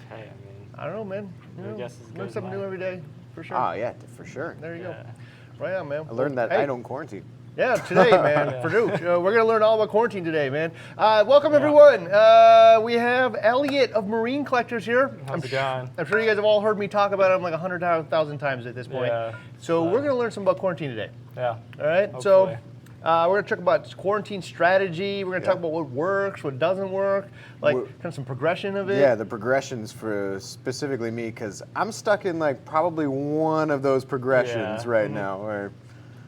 Hey, I mean, I don't know, man. your guess is Learn good, something new mine. every day, for sure. Oh yeah, for sure. There you Yeah. go. Right on, man. I learned that Hey. I don't quarantine. Yeah, today, man, Yeah. for Duke. We're going to learn all about quarantine today, man. Welcome, everyone. We have Elliot of Marine Collectors here. How's it going? I'm sure you guys have all heard me talk about him like 100,000 times at this point. Yeah. So we're going to learn some about quarantine today. Yeah. All right? Hopefully. So we're going to talk about quarantine strategy. We're going to talk about what works, what doesn't work, like kind of some progression of it. Yeah, the progressions for specifically me, because I'm stuck in like probably one of those progressions right now. Or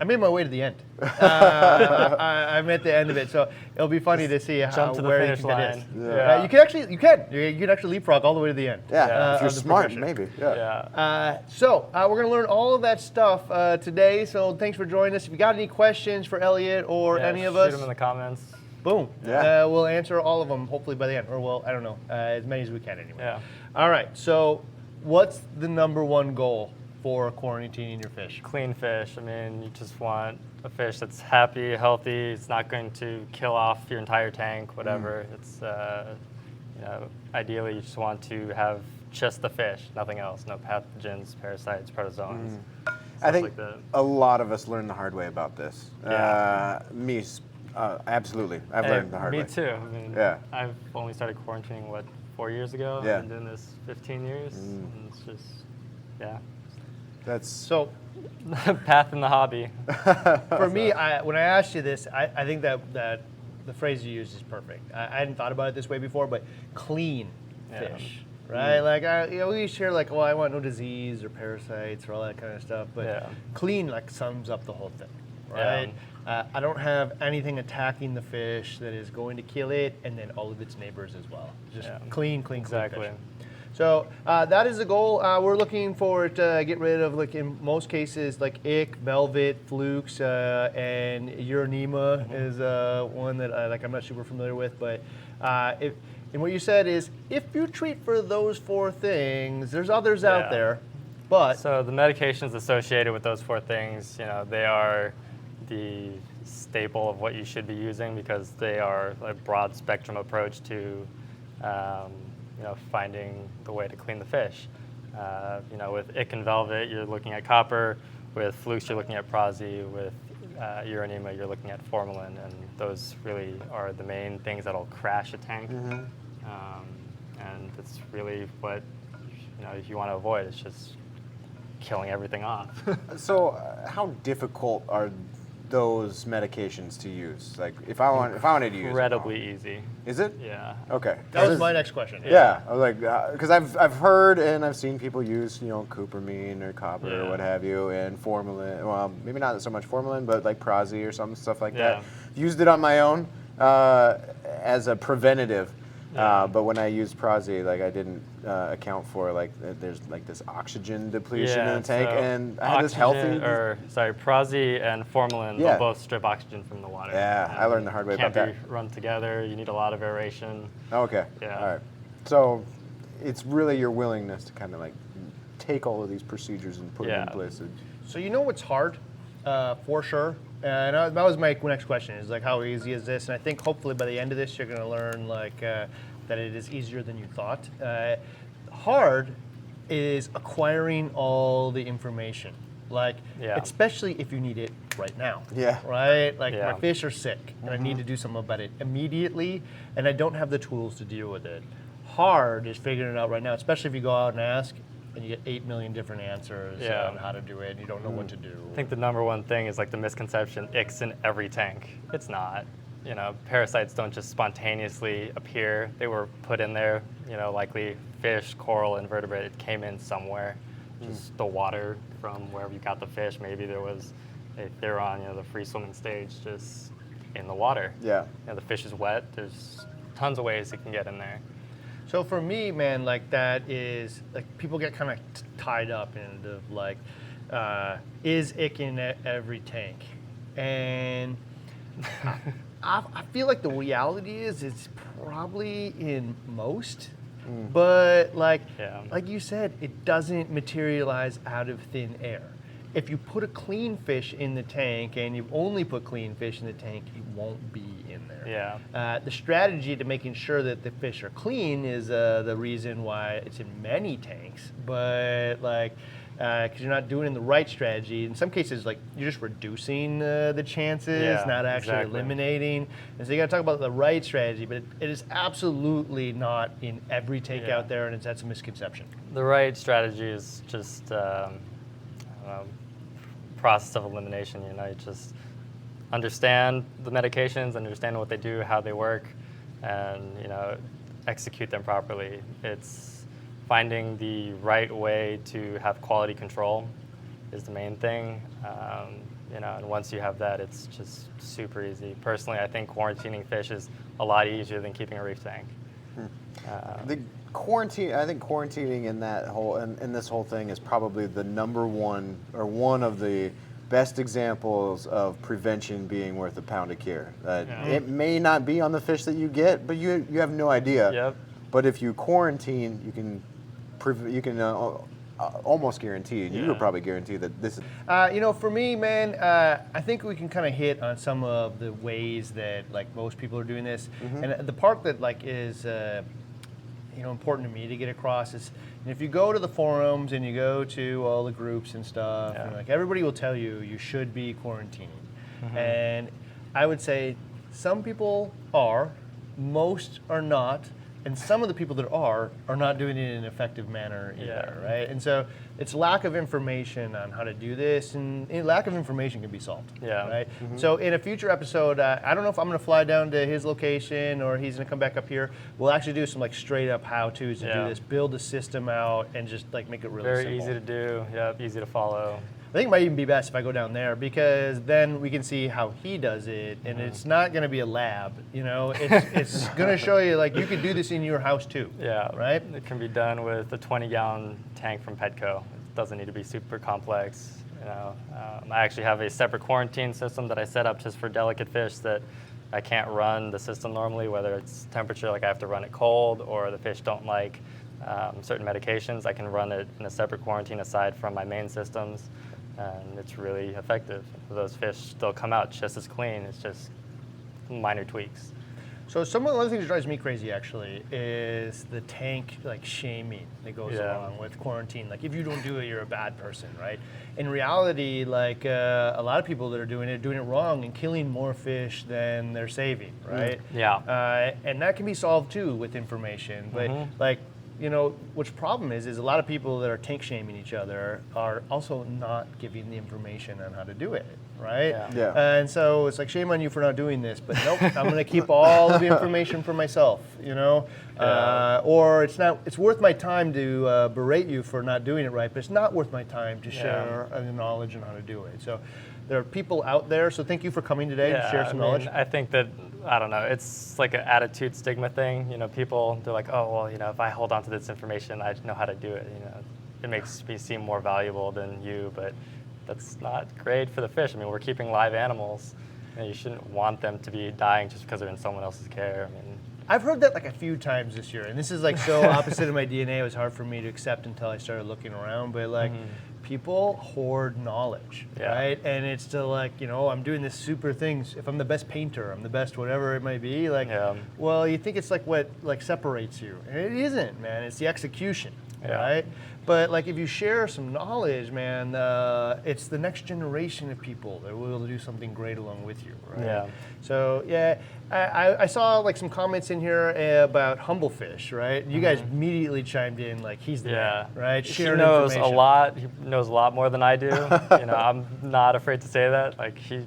I made my way to the end. I'm at the end of it, so it'll be funny to see Jump to the where you finish think that is. line. Yeah. You can actually leapfrog all the way to the end. yeah, if you're of the smart, progression. maybe. Yeah. Yeah. So we're going to learn all of that stuff today. So thanks for joining us. If you got any questions for Elliot or Yeah, any of shoot us, them in the comments. boom. Yeah. We'll answer all of them hopefully by the end, or well, I don't know, as many as we can anyway. Yeah. All right. So what's the #1 goal for quarantining your fish? Clean fish. I mean, you just want a fish that's happy, healthy. It's not going to kill off your entire tank, whatever. It's, ideally you just want to have just the fish, nothing else. No pathogens, parasites, protozoans. I think like that. a lot of us learned the hard way about this. Yeah. Absolutely. I've Hey, learned the hard way. Me too. I mean, Yeah. I've only started quarantining, 4 years ago? Yeah. I've been doing this 15 years. And it's just, yeah. That's So Path in the hobby. for me, when I asked you this, I think that the phrase you used is perfect. I hadn't thought about it this way before, but clean Yeah. fish, right? Like we share like, well, I want no disease or parasites or all that kind of stuff, but Yeah. clean like sums up the whole thing, Yeah. right? I don't have anything attacking the fish that is going to kill it, and then all of its neighbors as well. Just Yeah. clean Exactly. fish. So that is the goal. We're looking for it to get rid of, like in most cases, like ick, velvet, flukes, and uranema is one that I'm not super familiar with. But and what you said is, if you treat for those 4 things, there's others out Yeah. there, but So the medications associated with those 4 things, they are the staple of what you should be using because they are a broad spectrum approach to finding the way to clean the fish. With ick and velvet, you're looking at copper. With flukes, you're looking at prosy. With uranema, you're looking at formalin, and those really are the main things that'll crash a tank. And it's really what if you want to avoid. It's just killing everything off. So, how difficult are those medications to use? Like, if I wanted to use Incredibly easy. is it? Yeah. Okay. that was my next question. Yeah, I was like, because I've heard and I've seen people use cupramine or copper or what have you, and formalin. Well, maybe not so much formalin, but like prosy or some stuff like that. Used it on my own as a preventative. But when I used prosy, like I didn't account for there's like this oxygen depletion in the tank, so and I had this healthy. prosy and formalin Yeah. will both strip oxygen from the water. Yeah, I learned the hard way Can't about be run together. You need a lot of aeration. Okay. Yeah. All right. So it's really your willingness to kind of like take all of these procedures and put them in place. So you know what's hard, for sure, and that was my next question, is like, how easy is this? And I think hopefully by the end of this, you're going to learn that it is easier than you thought. Hard is acquiring all the information, especially if you need it right now. Yeah. Right? Like Yeah. my fish are sick, and I need to do something about it immediately, and I don't have the tools to deal with it. Hard is figuring it out right now, especially if you go out and ask, and you get 8 million different answers on how to do it, and you don't know what to do. I think the #1 thing is like the misconception, ick's in every tank. It's not. Parasites don't just spontaneously appear. They were put in there, likely fish, coral, invertebrate. It came in somewhere. Just the water from wherever you got the fish. Maybe they're on, the free swimming stage, just in the water. Yeah. The fish is wet. There's tons of ways it can get in there. So for me, man, that is, people get kind of tied up into is ick in every tank? And I feel like the reality is it's probably in most, but like you said, it doesn't materialize out of thin air. if you put a clean fish in the tank and you only put clean fish in the tank, it won't be in there. Yeah. The strategy to making sure that the fish are clean is the reason why it's in many tanks, but like, because you're not doing the right strategy. In some cases, like you're just reducing the chances, Yeah, not actually exactly. eliminating. And so you got to talk about the right strategy, but it is absolutely not in every tank Yeah. out there, and that's a misconception. The right strategy is just I don't know, process of elimination. You know, you just understand the medications, understand what they do, how they work, and you know, execute them properly. It's finding the right way to have quality control is the main thing. You know, and once you have that, it's just super easy. Personally, I think quarantining fish is a lot easier than keeping a reef tank. The quarantine, I think quarantining in that whole in this whole thing is probably the number one or one of the best examples of prevention being worth a pound of cure. It may not be on the fish that you get, but you have no idea. Yep. But if you quarantine, you can almost guarantee, and you would probably guarantee that this is. You know, for me, man, I think we can kind of hit on some of the ways that like most people are doing this, and the part that like is you know, important to me to get across is, if you go to the forums and you go to all the groups and stuff, and like everybody will tell you you should be quarantining, and I would say some people are, most are not. And some of the people that are not doing it in an effective manner either, right? And so it's lack of information on how to do this, and lack of information can be solved, right? So in a future episode, I don't know if I'm gonna fly down to his location or he's gonna come back up here. We'll actually do some like straight up how-tos to do this, build a system out, and just like make it really simple. Very easy to do, easy to follow. I think it might even be best if I go down there, because then we can see how he does it, and it's not going to be a lab, you know. It's going to show you like you could do this in your house too. Yeah, right. It can be done with a 20-gallon tank from Petco. It doesn't need to be super complex. You know, I actually have a separate quarantine system that I set up just for delicate fish that I can't run the system normally, whether it's temperature, like I have to run it cold, or the fish don't like certain medications. I can run it in a separate quarantine aside from my main systems. And it's really effective. Those fish still come out just as clean. It's just minor tweaks. So some of the other things that drives me crazy actually is the tank like shaming that goes along with quarantine. Like if you don't do it, you're a bad person, right? In reality, like a lot of people that are doing it wrong and killing more fish than they're saving, right? Yeah. And that can be solved too with information. But like, you know, which problem is a lot of people that are tank shaming each other are also not giving the information on how to do it, right? And so it's like, shame on you for not doing this, but nope, I'm going to keep all of the information for myself, you know? Or it's worth my time to berate you for not doing it right, but it's not worth my time to share the knowledge on how to do it. So there are people out there, so thank you for coming today to share some knowledge. I think that, I don't know, it's like an attitude stigma thing. You know, people, they're like, oh, well, you know, if I hold on to this information, I know how to do it. You know, it makes me seem more valuable than you, but that's not great for the fish. I mean, we're keeping live animals, and you shouldn't want them to be dying just because they're in someone else's care. I mean, I've heard that like a few times this year, and this is like so opposite of my DNA. It was hard for me to accept until I started looking around. But like, people hoard knowledge, right? And it's to like, you know, I'm doing this super things. If I'm the best painter, I'm the best whatever it might be. Like, well, you think it's like what like separates you, and it isn't, man. It's the execution, right? But like, if you share some knowledge, man, it's the next generation of people that will do something great along with you, right? So I saw like some comments in here about humble fish, right? You guys immediately chimed in like he's the man, right? He knows a lot. He knows a lot more than I do. You know, I'm not afraid to say that. Like, he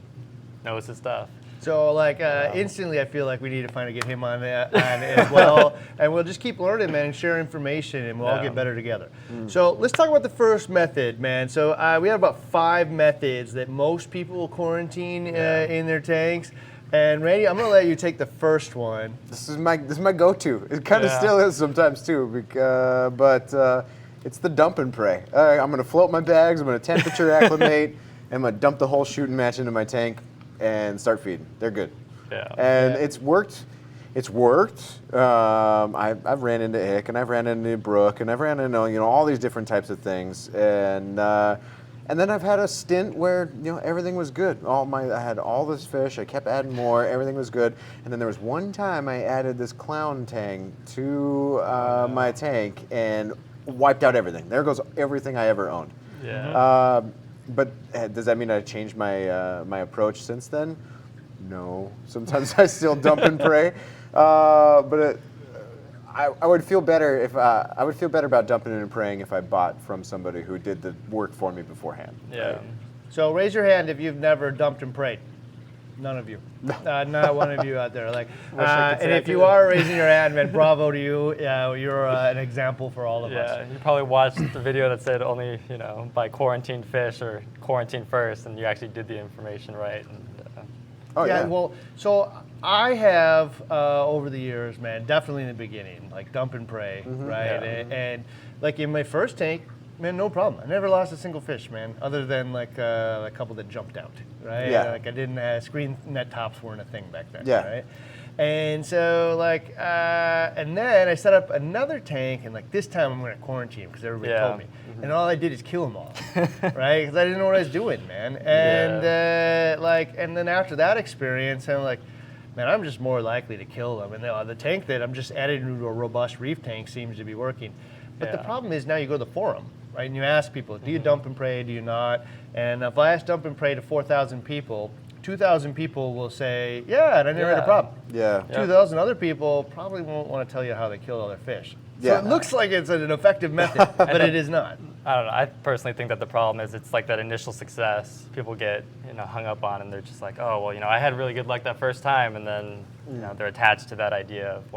knows his stuff. So like instantly I feel like we need to finally get him on as well, and we'll just keep learning, man, and share information, and we'll all get better together. So let's talk about the first method, man. So we have about 5 methods that most people will quarantine in their tanks. And Randy, I'm gonna let you take the first one. This is my go-to. It kind of still is sometimes too, but it's the dump and pray. I'm gonna float my bags. I'm gonna temperature acclimate. And I'm gonna dump the whole shooting match into my tank and start feeding. They're good. And it's worked. It's worked. I've ran into Ick, and I've ran into Brooke, and I've ran into all these different types of things, and And then I've had a stint where everything was good. I had all this fish. I kept adding more. Everything was good. And then there was one time I added this clown tang to my tank and wiped out everything. There goes everything I ever owned. Yeah. But does that mean I changed my approach since then? No. Sometimes I still dump and pray. But I would feel better if I would feel better about dumping and praying if I bought from somebody who did the work for me beforehand. Yeah. Right? So raise your hand if you've never dumped and prayed. None of you. Not one of you out there. Like, and if you are raising your hand, man, bravo to you. You're an example for all of us. Yeah, you probably watched the video that said only, buy quarantined fish or quarantine first, and you actually did the information right. And, Well, so I have over the years, man, definitely in the beginning, like dump and pray, right? Yeah. And like in my first tank, man, no problem. I never lost a single fish, man, other than like a couple that jumped out, right? Yeah. Like I didn't screen net tops weren't a thing back then, Yeah. right? And so like, and then I set up another tank, and like this time I'm going to quarantine because everybody Yeah. told me, and all I did is kill them all, right? Because I didn't know what I was doing, man. And and then after that experience, I'm like, man, I'm just more likely to kill them. And the tank that I'm just adding to a robust reef tank seems to be working. But the Yeah. problem is now you go to the forum, right? And you ask people, do you dump and pray? Do you not? And if I ask dump and pray to 4,000 people, 2,000 people will say, yeah, and I never had a Yeah. problem. Yeah. 2,000 other people probably won't want to tell you how they kill other fish. So Yeah. it looks like it's an effective method, but it is not. I don't know. I personally think that the problem is it's like that initial success people get hung up on, and they're just like, oh well, I had really good luck that first time, and then they're attached to that idea of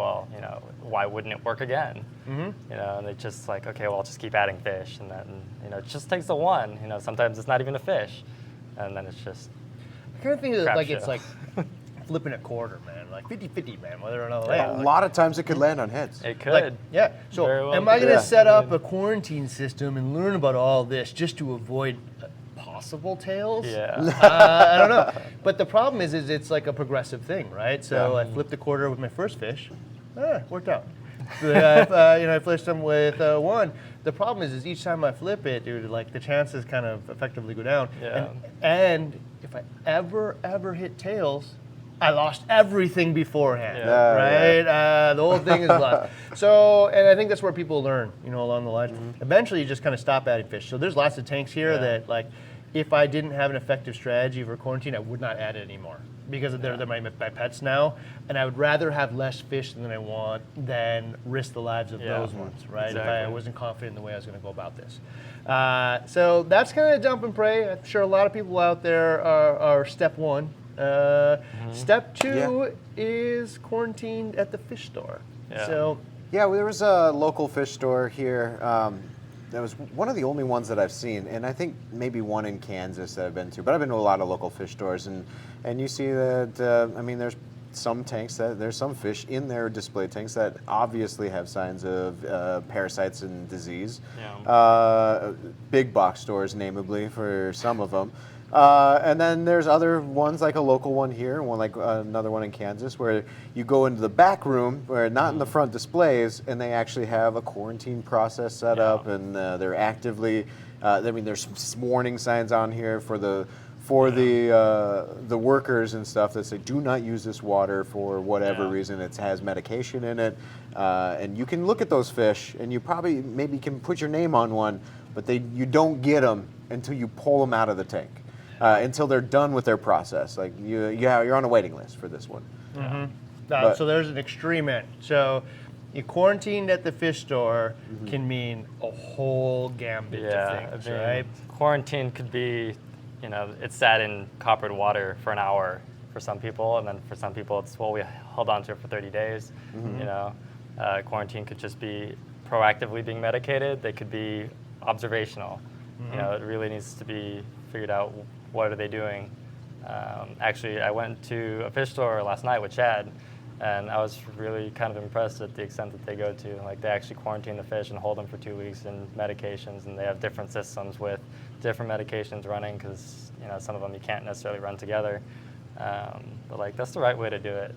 why wouldn't it work again? And they just like, okay, well I'll just keep adding fish, and then it just takes the one. Sometimes it's not even a fish, and then it's just I kind of think that Crap like show. it's like flipping a quarter, man, like 50-50, man, whether or not A lot of times it could land on heads. it could. Like, yeah. So Very well am I going to could. set up a quarantine system and learn about all this just to avoid possible tails? Yeah. I don't know. But the problem is it's like a progressive thing, right? So I flipped a quarter with my first fish. Worked out. I flished them with one. The problem is each time I flip it, dude, like the chances kind of effectively go down. Yeah. And if I ever hit tails, I lost everything beforehand, Yeah. right? The whole thing is lost. So, and I think that's where people learn, along the line. Eventually, you just kind of stop adding fish. So there's lots of tanks here that, like, if I didn't have an effective strategy for quarantine, I would not add it anymore because they're my pets now, and I would rather have less fish than I want than risk the lives of those ones, right? If I Exactly. wasn't confident in the way I was going to go about this. So that's kind of dump and pray. I'm sure a lot of people out there are step one. Step two is quarantined at the fish store. Yeah. So Yeah, well, there was a local fish store here. That was one of the only ones that I've seen, and I think maybe one in Kansas that I've been to. But I've been to a lot of local fish stores, and you see that. There's some tanks there's some fish in their display tanks that obviously have signs of parasites and disease. Yeah. Big box stores, namely, for some of them. And then there's other ones, like a local one here, one like another one in Kansas, where you go into the back room, where not in the front displays, and they actually have a quarantine process set up, and they're actively. There's some warning signs on here for the workers and stuff that say, do not use this water for whatever reason. It has medication in it, and you can look at those fish, and you probably maybe can put your name on one, but you don't get them until you pull them out of the tank. Until they're done with their process. Like you're on a waiting list for this one. So there's an extreme end. So you quarantined at the fish store can mean a whole gambit of things, right? Quarantine could be, it's sat in coppered water for an hour for some people, and then for some people it's, we held on to it for 30 days. Quarantine could just be proactively being medicated. They could be observational. It really needs to be figured out. What are they doing? Actually, I went to a fish store last night with Chad, and I was really kind of impressed at the extent that they go to. Like, they actually quarantine the fish and hold them for 2 weeks in medications, and they have different systems with different medications running because some of them you can't necessarily run together. But like, that's the right way to do it.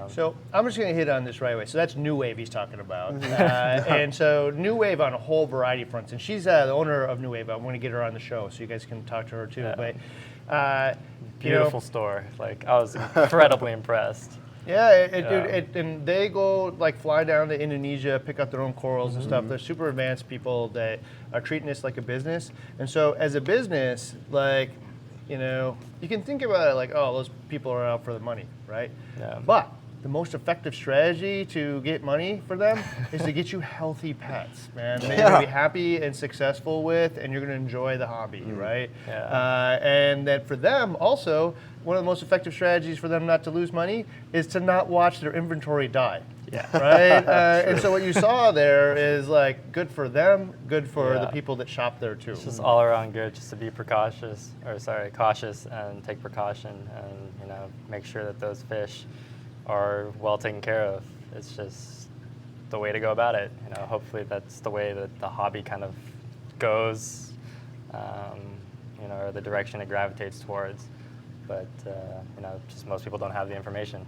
So I'm just going to hit on this right away. So that's New Wave he's talking about. And so New Wave on a whole variety of fronts. And she's the owner of New Wave. I'm going to get her on the show so you guys can talk to her too. Yeah. But Beautiful store. Like, I was incredibly impressed. Yeah, dude, and they go like fly down to Indonesia, pick up their own corals and stuff. They're super advanced people that are treating this like a business. And so as a business, like, you know, you can think about it like, oh, those people are out for the money, right? Yeah. But the most effective strategy to get money for them is to get you healthy pets, man. That you're gonna be happy and successful with, and you're gonna enjoy the hobby, right? Yeah. And that for them also, one of the most effective strategies for them not to lose money is to not watch their inventory die. Yeah. Right? And so what you saw there is like good for them, good for the people that shop there too. It's just all around good, just to be cautious and take precaution, and, you know, make sure that those fish are well taken care of. It's just the way to go about it. You know, hopefully that's the way that the hobby kind of goes, you know, or the direction it gravitates towards. But you know, just most people don't have the information.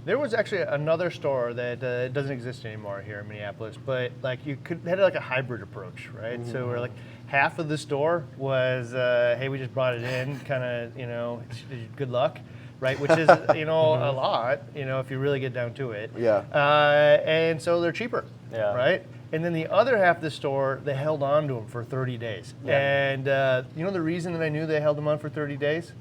There was actually another store that doesn't exist anymore here in Minneapolis, but like you had like a hybrid approach, right? So we're like half of the store was, hey, we just brought it in, kind of, you know, good luck. Right, which is, you know, a lot, you know, if you really get down to it. Yeah. And so they're cheaper, right? And then the other half of the store, they held on to them for 30 days. Yeah. And you know the reason that I knew they held them on for 30 days?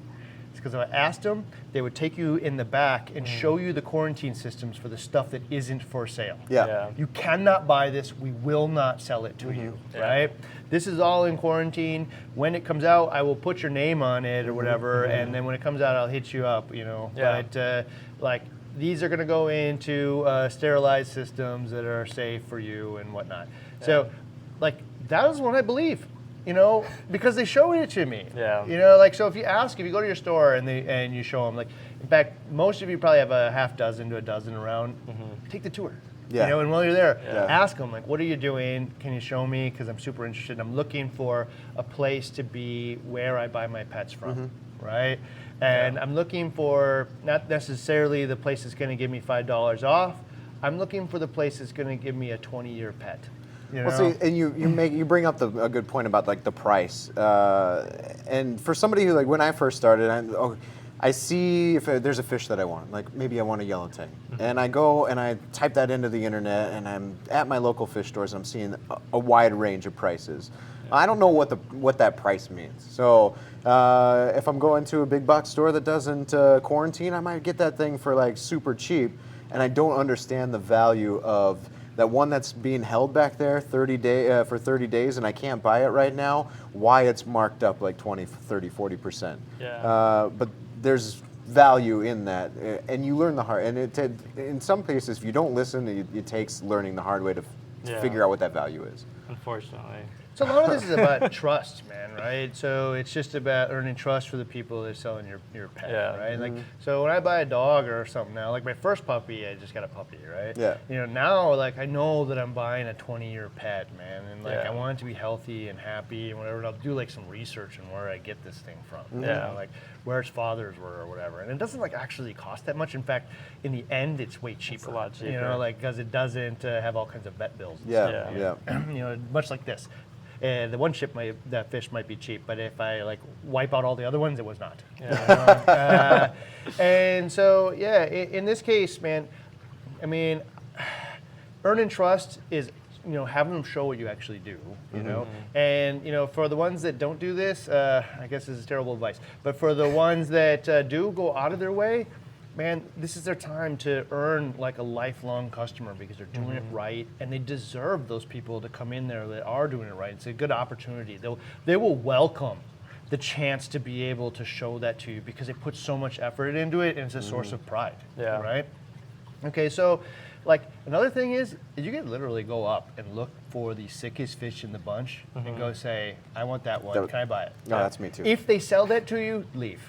It's because if I asked them, they would take you in the back and show you the quarantine systems for the stuff that isn't for sale. Yeah. You cannot buy this. We will not sell it to you, right? This is all in quarantine. When it comes out, I will put your name on it or whatever, and then when it comes out, I'll hit you up, you know. Yeah. But like, these are going to go into sterilized systems that are safe for you and whatnot. So, like, that is what I believe. You know, because they show it to me. Yeah. You know, like, so if you go to your store and you show them, like, in fact, most of you probably have a half dozen to a dozen around. Take the tour. Yeah. You know, and while you're there, ask them, like, what are you doing? Can you show me? Because I'm super interested. I'm looking for a place to be where I buy my pets from, right? And I'm looking for not necessarily the place that's going to give me $5 off. I'm looking for the place that's going to give me a 20-year pet. You know? Well, see, and you bring up a good point about like the price, and for somebody who, like, when I first started, I see if there's a fish that I want, like maybe I want a yellow tang, and I go and I type that into the internet, and I'm at my local fish stores, and I'm seeing a wide range of prices. I don't know what that price means. So if I'm going to a big box store that doesn't quarantine, I might get that thing for like super cheap, and I don't understand the value of that one that's being held back there for 30 days, and I can't buy it right now, why it's marked up like 20, 30, 40%. Yeah. But there's value in that, and you learn the hard, and in some cases, if you don't listen, it takes learning the hard way to figure out what that value is. Unfortunately. So a lot of this is about trust, man, right? So it's just about earning trust for the people that are selling your pet, right? Like, so when I buy a dog or something now, like my first puppy, I just got a puppy, right? Yeah. You know, now, like, I know that I'm buying a 20-year pet, man, and like I want it to be healthy and happy and whatever. And I'll do like some research on where I get this thing from, you know, like where its fathers were or whatever. And it doesn't like actually cost that much. In fact, in the end, it's way cheaper. It's a lot cheaper. You know, like because it doesn't have all kinds of vet bills. And Yeah. you know, much like this. The one that fish might be cheap, but if I like wipe out all the other ones, it was not. Yeah. And so, yeah, in this case, man, I mean, earning trust is, you know, having them show what you actually do, you know? And, you know, for the ones that don't do this, I guess this is terrible advice, but for the ones that do go out of their way, man, this is their time to earn like a lifelong customer because they're doing it right, and they deserve those people to come in there that are doing it right. It's a good opportunity. They will welcome the chance to be able to show that to you because they put so much effort into it, and it's a source of pride, right? Okay, so like another thing is you can literally go up and look for the sickest fish in the bunch and go say, I want that one, can I buy it? No, that's me too. If they sell that to you, leave.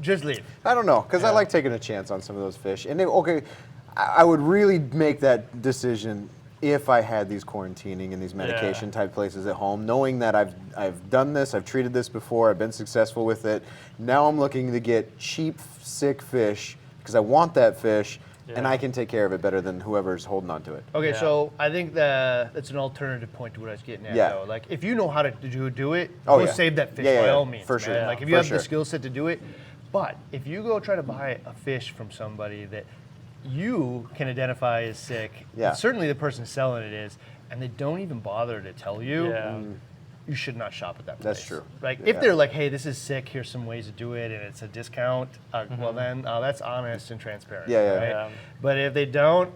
Just leave. I don't know, because I like taking a chance on some of those fish. And I would really make that decision if I had these quarantining and these medication type places at home, knowing that I've done this, I've treated this before, I've been successful with it. Now I'm looking to get cheap, sick fish because I want that fish, and Yeah. I can take care of it better than whoever's holding on to it. Okay, Yeah. so I think that's an alternative point to what I was getting at, Yeah. though. Like, if you know how to do it, Oh, go yeah. save that fish Yeah, by yeah, all means, for man. sure. Yeah. Like, if you For have sure. the skill set to do it, but if you go try to buy a fish from somebody that you can identify as sick, Yeah. and certainly the person selling it is, and they don't even bother to tell you, Yeah. you should not shop at that place. That's true. Like, Yeah. if they're like, hey, this is sick, here's some ways to do it, and it's a discount, well then, that's honest and transparent. Yeah, yeah. Right? Yeah. But if they don't,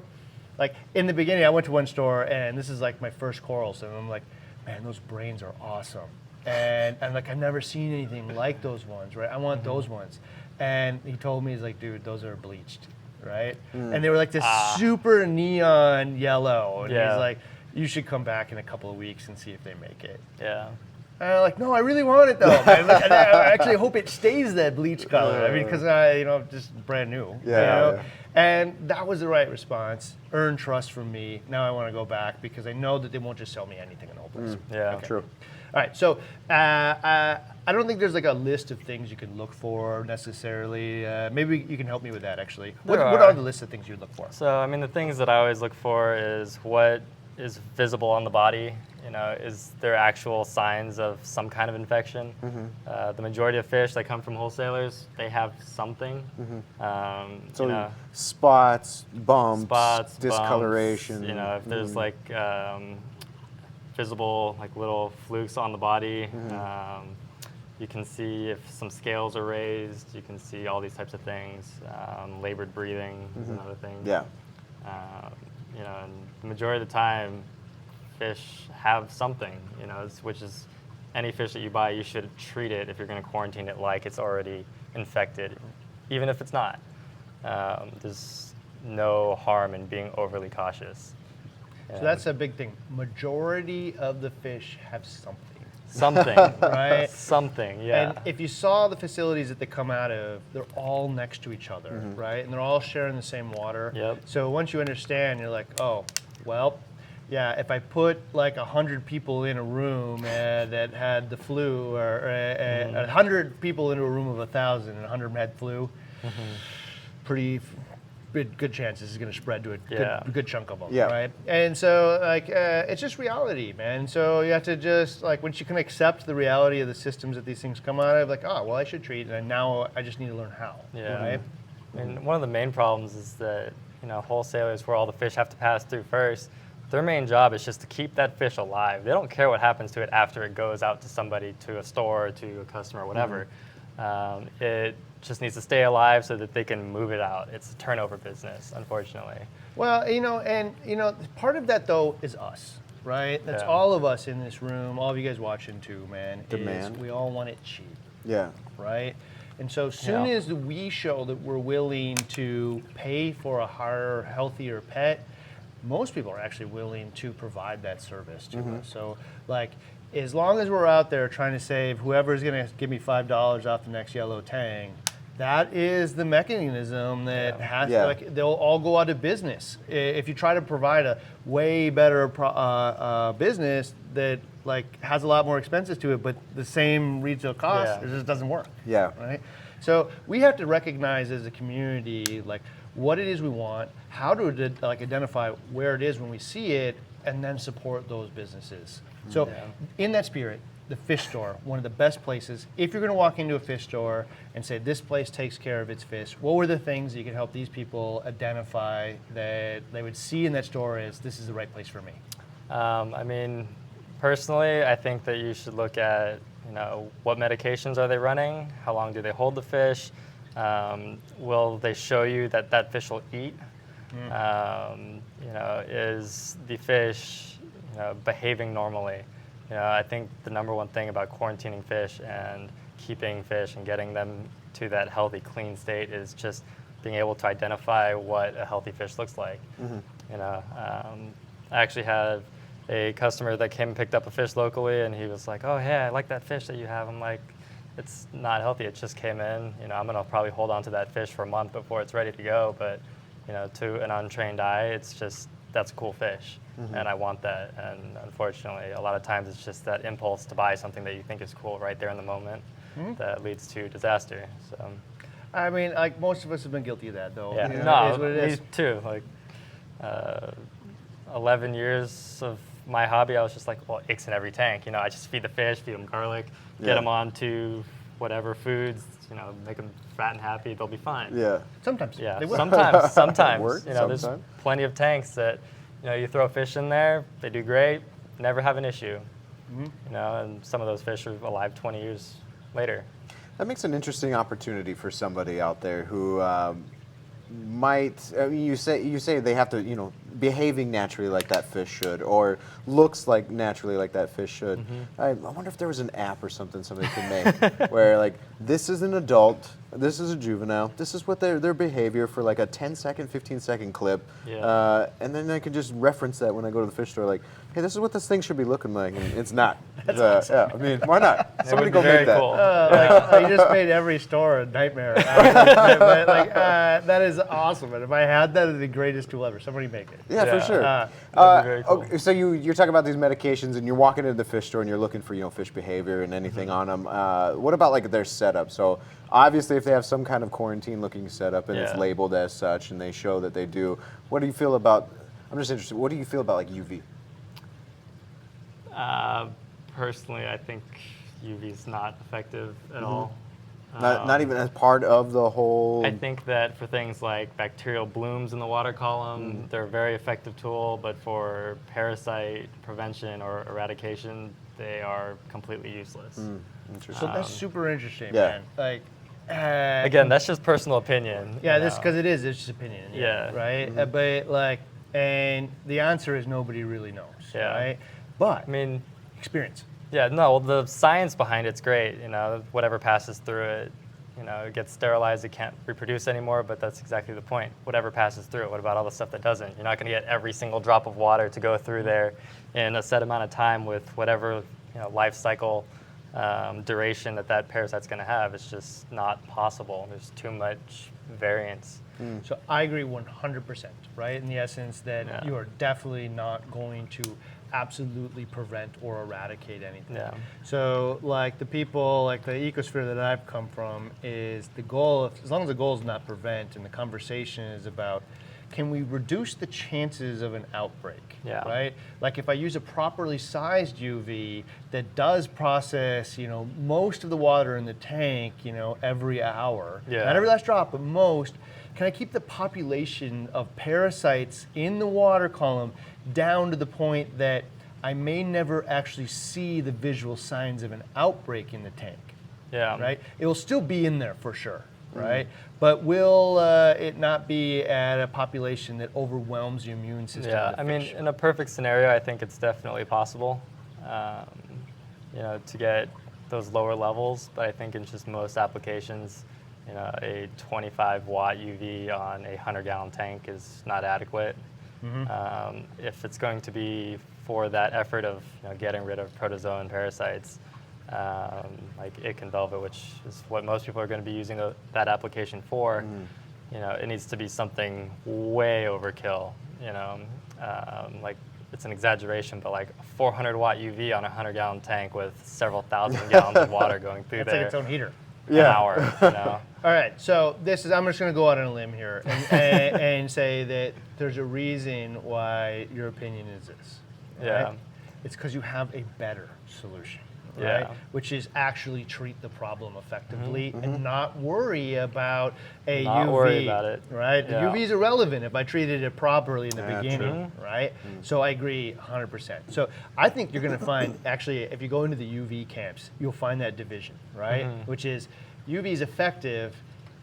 like in the beginning, I went to one store, and this is like my first corals, and I'm like, man, those brains are awesome. And I'm like, I've never seen anything like those ones, right? I want those ones. And he told me, he's like, dude, those are bleached, right? And they were like this super neon yellow. And Yeah. he's like, you should come back in a couple of weeks and see if they make it. Yeah. And I'm like, no, I really want it though, man. Like, I actually hope it stays that bleach color. I mean, because just brand new. Yeah, You know? yeah. And that was the right response. Earn trust from me. Now I want to go back because I know that they won't just sell me anything in the whole place. Yeah. True. All right, so I don't think there's like a list of things you can look for necessarily. Maybe you can help me with that actually. What There are are. the list of things you look for? So, I mean, the things that I always look for is what is visible on the body. You know, is there actual signs of some kind of infection? The majority of fish that come from wholesalers, they have something. So you know, spots, bumps, spots, discoloration. bumps, you know, if there's like visible like little flukes on the body. You can see if some scales are raised. You can see all these types of things. Labored breathing is another thing. Yeah. You know, and the majority of the time, fish have something. You know, which is any fish that you buy, you should treat it if you're going to quarantine it like it's already infected, even if it's not. There's no harm in being overly cautious. So that's a big thing. Majority of the fish have something. Something, Right? Something, yeah. And if you saw the facilities that they come out of, they're all next to each other, right? And they're all sharing the same water. Yep. So once you understand, you're like, oh, well, yeah, if I put like 100 people in a room that had the flu, or 100 people into a room of 1,000 and 100 had flu, pretty good chance this is going to spread to a good chunk of them, Yeah. right? And so, like, it's just reality, man. So you have to just, like, once you can accept the reality of the systems that these things come out of, like, oh, well, I should treat, and now I just need to learn how, Yeah. right? And one of the main problems is that, you know, wholesalers, where all the fish have to pass through first, their main job is just to keep that fish alive. They don't care what happens to it after it goes out to somebody, to a store, to a customer, whatever. It just needs to stay alive so that they can move it out. It's a turnover business, unfortunately. Well, part of that, though, is us, right? That's Yeah. all of us in this room, all of you guys watching too, man, Demand. is we all want it cheap. Yeah. Right? And so soon Yeah. as we show that we're willing to pay for a higher, healthier pet, most people are actually willing to provide that service to us. So, like, as long as we're out there trying to save whoever's going to give me $5 off the next yellow tang, that is the mechanism that has Yeah. like, they'll all go out of business. If you try to provide a way better business that like has a lot more expenses to it, but the same retail cost, Yeah. it just doesn't work. Yeah. Right. So we have to recognize as a community like what it is we want, how to like identify where it is when we see it, and then support those businesses. So in that spirit, the fish store, one of the best places. If you're going to walk into a fish store and say, this place takes care of its fish, what were the things that you could help these people identify that they would see in that store as, this is the right place for me? I mean, personally, I think that you should look at, you know, what medications are they running? How long do they hold the fish? Will they show you that that fish will eat? You know, is the fish, you know, behaving normally? You know, I think the number one thing about quarantining fish and keeping fish and getting them to that healthy, clean state is just being able to identify what a healthy fish looks like. You know, I actually had a customer that came and picked up a fish locally, and he was like, "Oh, hey, I like that fish that you have." I'm like, "It's not healthy. It just came in. You know, I'm gonna probably hold on to that fish for a month before it's ready to go. But, you know, to an untrained eye, it's just that's a cool fish, and I want that. And unfortunately, a lot of times it's just that impulse to buy something that you think is cool right there in the moment that leads to disaster." So. I mean, like most of us have been guilty of that, though. Yeah, You know, it is what it me is. too. Like 11 years of my hobby, I was just like, well, eggs in every tank. You know, I just feed the fish, feed them garlic, Yeah. get them onto whatever foods. You know, make them fat and happy. They'll be fine. Yeah. Sometimes. Yeah, They will. sometimes. Work You know, there's sometime. plenty of tanks that, you know, you throw fish in there, they do great, never have an issue. You know, and some of those fish are alive 20 years later. That makes an interesting opportunity for somebody out there who might. I mean, you say they have to, you know, behaving naturally like that fish should, or looks like naturally like that fish should. I wonder if there was an app or something somebody could make where like this is an adult, this is a juvenile, this is what their behavior for like a 10-second, 15-second clip, Yeah. and then I can just reference that when I go to the fish store, like, hey, this is what this thing should be looking like, and it's not. Yeah, I mean, why not? Somebody would go be very make that. cool. Like, you just made every store a nightmare. But, like, that is awesome. And if I had that, it'd be the greatest tool ever. Somebody make it. Yeah, for Yeah. sure. That'd be very cool. Okay, so you're talking about these medications, and you're walking into the fish store, and you're looking for, you know, fish behavior and anything on them. What about like their setup? So obviously, if they have some kind of quarantine-looking setup and it's Yeah. labeled as such, and they show that they do, what do you feel about? I'm just interested. What do you feel about like UV? Personally, I think UV is not effective at all. Not even as part of the whole. I think that for things like bacterial blooms in the water column, they're a very effective tool, but for parasite prevention or eradication, they are completely useless. So Interesting. that's super interesting, yeah. man. Like, Again, that's just personal opinion. yeah, you this know. because it is. It's just opinion. Yeah. Right. But like, and the answer is nobody really knows. Yeah. Right. But I mean, experience. yeah, no, well, the science behind it's great. You know, whatever passes through it, you know, it gets sterilized, it can't reproduce anymore, but that's exactly the point. Whatever passes through it, what about all the stuff that doesn't? You're not going to get every single drop of water to go through there in a set amount of time with whatever, you know, life cycle duration that parasite's going to have. It's just not possible. There's too much variance. So I agree 100%, right? In the essence that Yeah. you are definitely not going to absolutely prevent or eradicate anything. Yeah. So like the people, like the ecosphere that I've come from is the goal, as long as the goal is not prevent and the conversation is about, can we reduce the chances of an outbreak? Yeah. Right? Like if I use a properly sized UV that does process, you know, most of the water in the tank, you know, every hour, Yeah. not every last drop, but most, can I keep the population of parasites in the water column down to the point that I may never actually see the visual signs of an outbreak in the tank? Yeah. Right? It will still be in there for sure, right? But will it not be at a population that overwhelms the immune system? Yeah, of the I mean, fish? in a perfect scenario, I think it's definitely possible, you know, to get those lower levels. But I think in just most applications, you know, a 25 watt UV on a 100-gallon tank is not adequate. If it's going to be for that effort of, you know, getting rid of protozoan parasites, like ick and velvet, which is what most people are going to be using that application for, you know, it needs to be something way overkill. You know, like it's an exaggeration, but like a 400 watt UV on a 100-gallon tank with several thousand gallons of water going through That's there like its own heater. an hour. You know. All right, so this is, I'm just going to go out on a limb here and say that there's a reason why your opinion is this. Right? Yeah. It's because you have a better solution, right? Yeah. Which is actually treat the problem effectively and not worry about a Not UV. worry about it. Right? Yeah. The UV is irrelevant if I treated it properly in the Yeah, beginning, right? So I agree 100%. So I think you're going to find, actually, if you go into the UV camps, you'll find that division, right? Which is UV is effective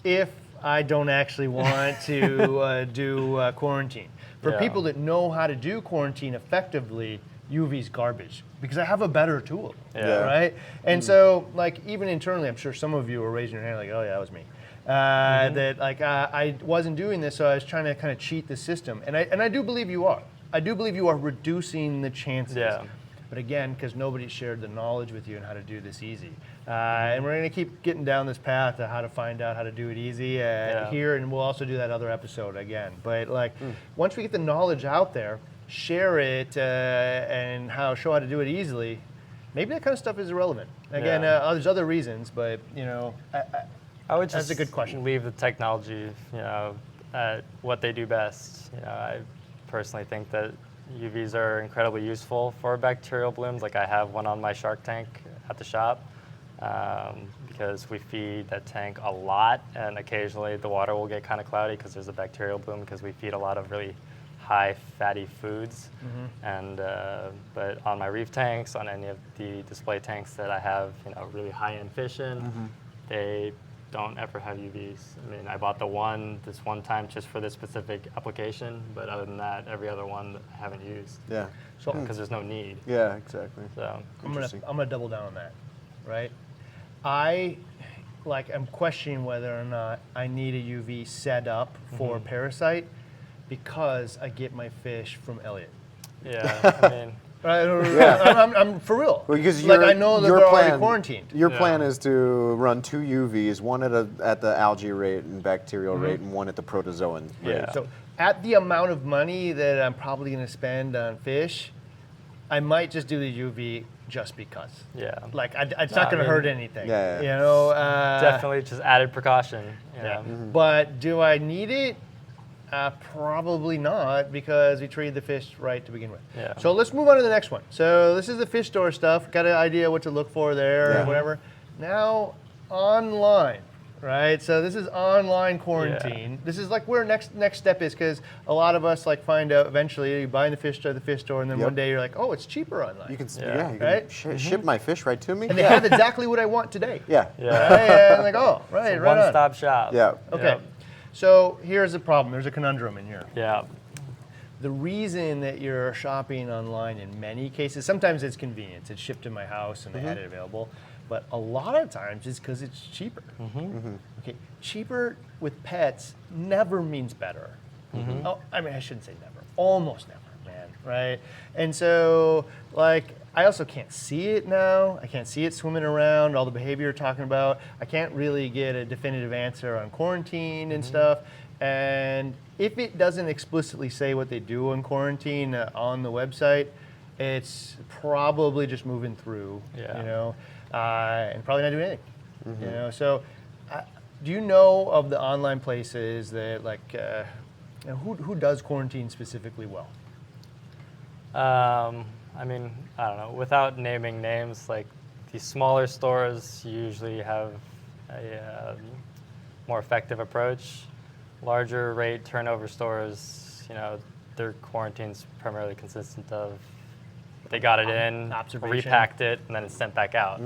if I don't actually want to do quarantine. For Yeah. people that know how to do quarantine effectively, UV's garbage because I have a better tool, Yeah. right? And so, like, even internally, I'm sure some of you are raising your hand like, oh yeah, that was me. That like I wasn't doing this, so I was trying to kind of cheat the system, and I do believe you are. I do believe you are reducing the chances. Yeah. But again, because nobody shared the knowledge with you on how to do this easy. And we're going to keep getting down this path of how to find out how to do it easy here, and we'll also do that other episode again. But like, once we get the knowledge out there, share it and show how to do it easily, maybe that kind of stuff is irrelevant. Again, Yeah. there's other reasons, but you know, I would That's just a good question. leave the technology, at what they do best. I personally think that UVs are incredibly useful for bacterial blooms. Like I have one on my shark tank at the shop because we feed that tank a lot, and occasionally the water will get kind of cloudy because there's a bacterial bloom because we feed a lot of really high fatty foods. And but on my reef tanks, on any of the display tanks that I have, really high-end fish in, they don't ever have UVs. I mean, I bought this one time just for this specific application, but other than that, every other one I haven't used. Yeah. So Because there's no need. Yeah, exactly. So I'm gonna double down on that, right? I'm questioning whether or not I need a UV set up for parasite because I get my fish from Elliot. yeah, I mean, I'm for real. Well, because I know that they're already quarantined. Your plan is to run 2 UVs, one at the algae rate and bacterial rate, and one at the protozoan rate. Yeah. So at the amount of money that I'm probably going to spend on fish, I might just do the UV just because. yeah. It's not going to hurt anything. Yeah. Definitely just added precaution. Yeah. But do I need it? Probably not, because we treated the fish right to begin with. Yeah. So let's move on to the next one. So this is the fish store stuff. Got an idea what to look for there, or whatever. Now, online, right? So this is online quarantine. This is like where next step is, because a lot of us find out eventually you buy the fish at the fish store, and then one day you're like, oh, it's cheaper online. You can, Yeah. you can ship my fish right to me. And they have exactly what I want today. Yeah. Yeah. Right? I'm like, oh, right, right on. One-stop shop. Yeah. Okay. Yeah. So here's the problem. There's a conundrum in here. Yeah. The reason that you're shopping online in many cases, sometimes it's convenience. It's shipped to my house and they had it available. But a lot of times it's because it's cheaper. Okay, cheaper with pets never means better. Oh, I mean, I shouldn't say never. Almost never, man, right? And so, I also can't see it now. I can't see it swimming around, all the behavior you're talking about. I can't really get a definitive answer on quarantine and stuff. And if it doesn't explicitly say what they do in quarantine on the website, it's probably just moving through, and probably not doing anything. So do you know of the online places that who does quarantine specifically well? I mean, I don't know. Without naming names, the smaller stores usually have a more effective approach. Larger rate turnover stores, their quarantine's primarily consistent of they got it in, repacked it, and then it's sent back out.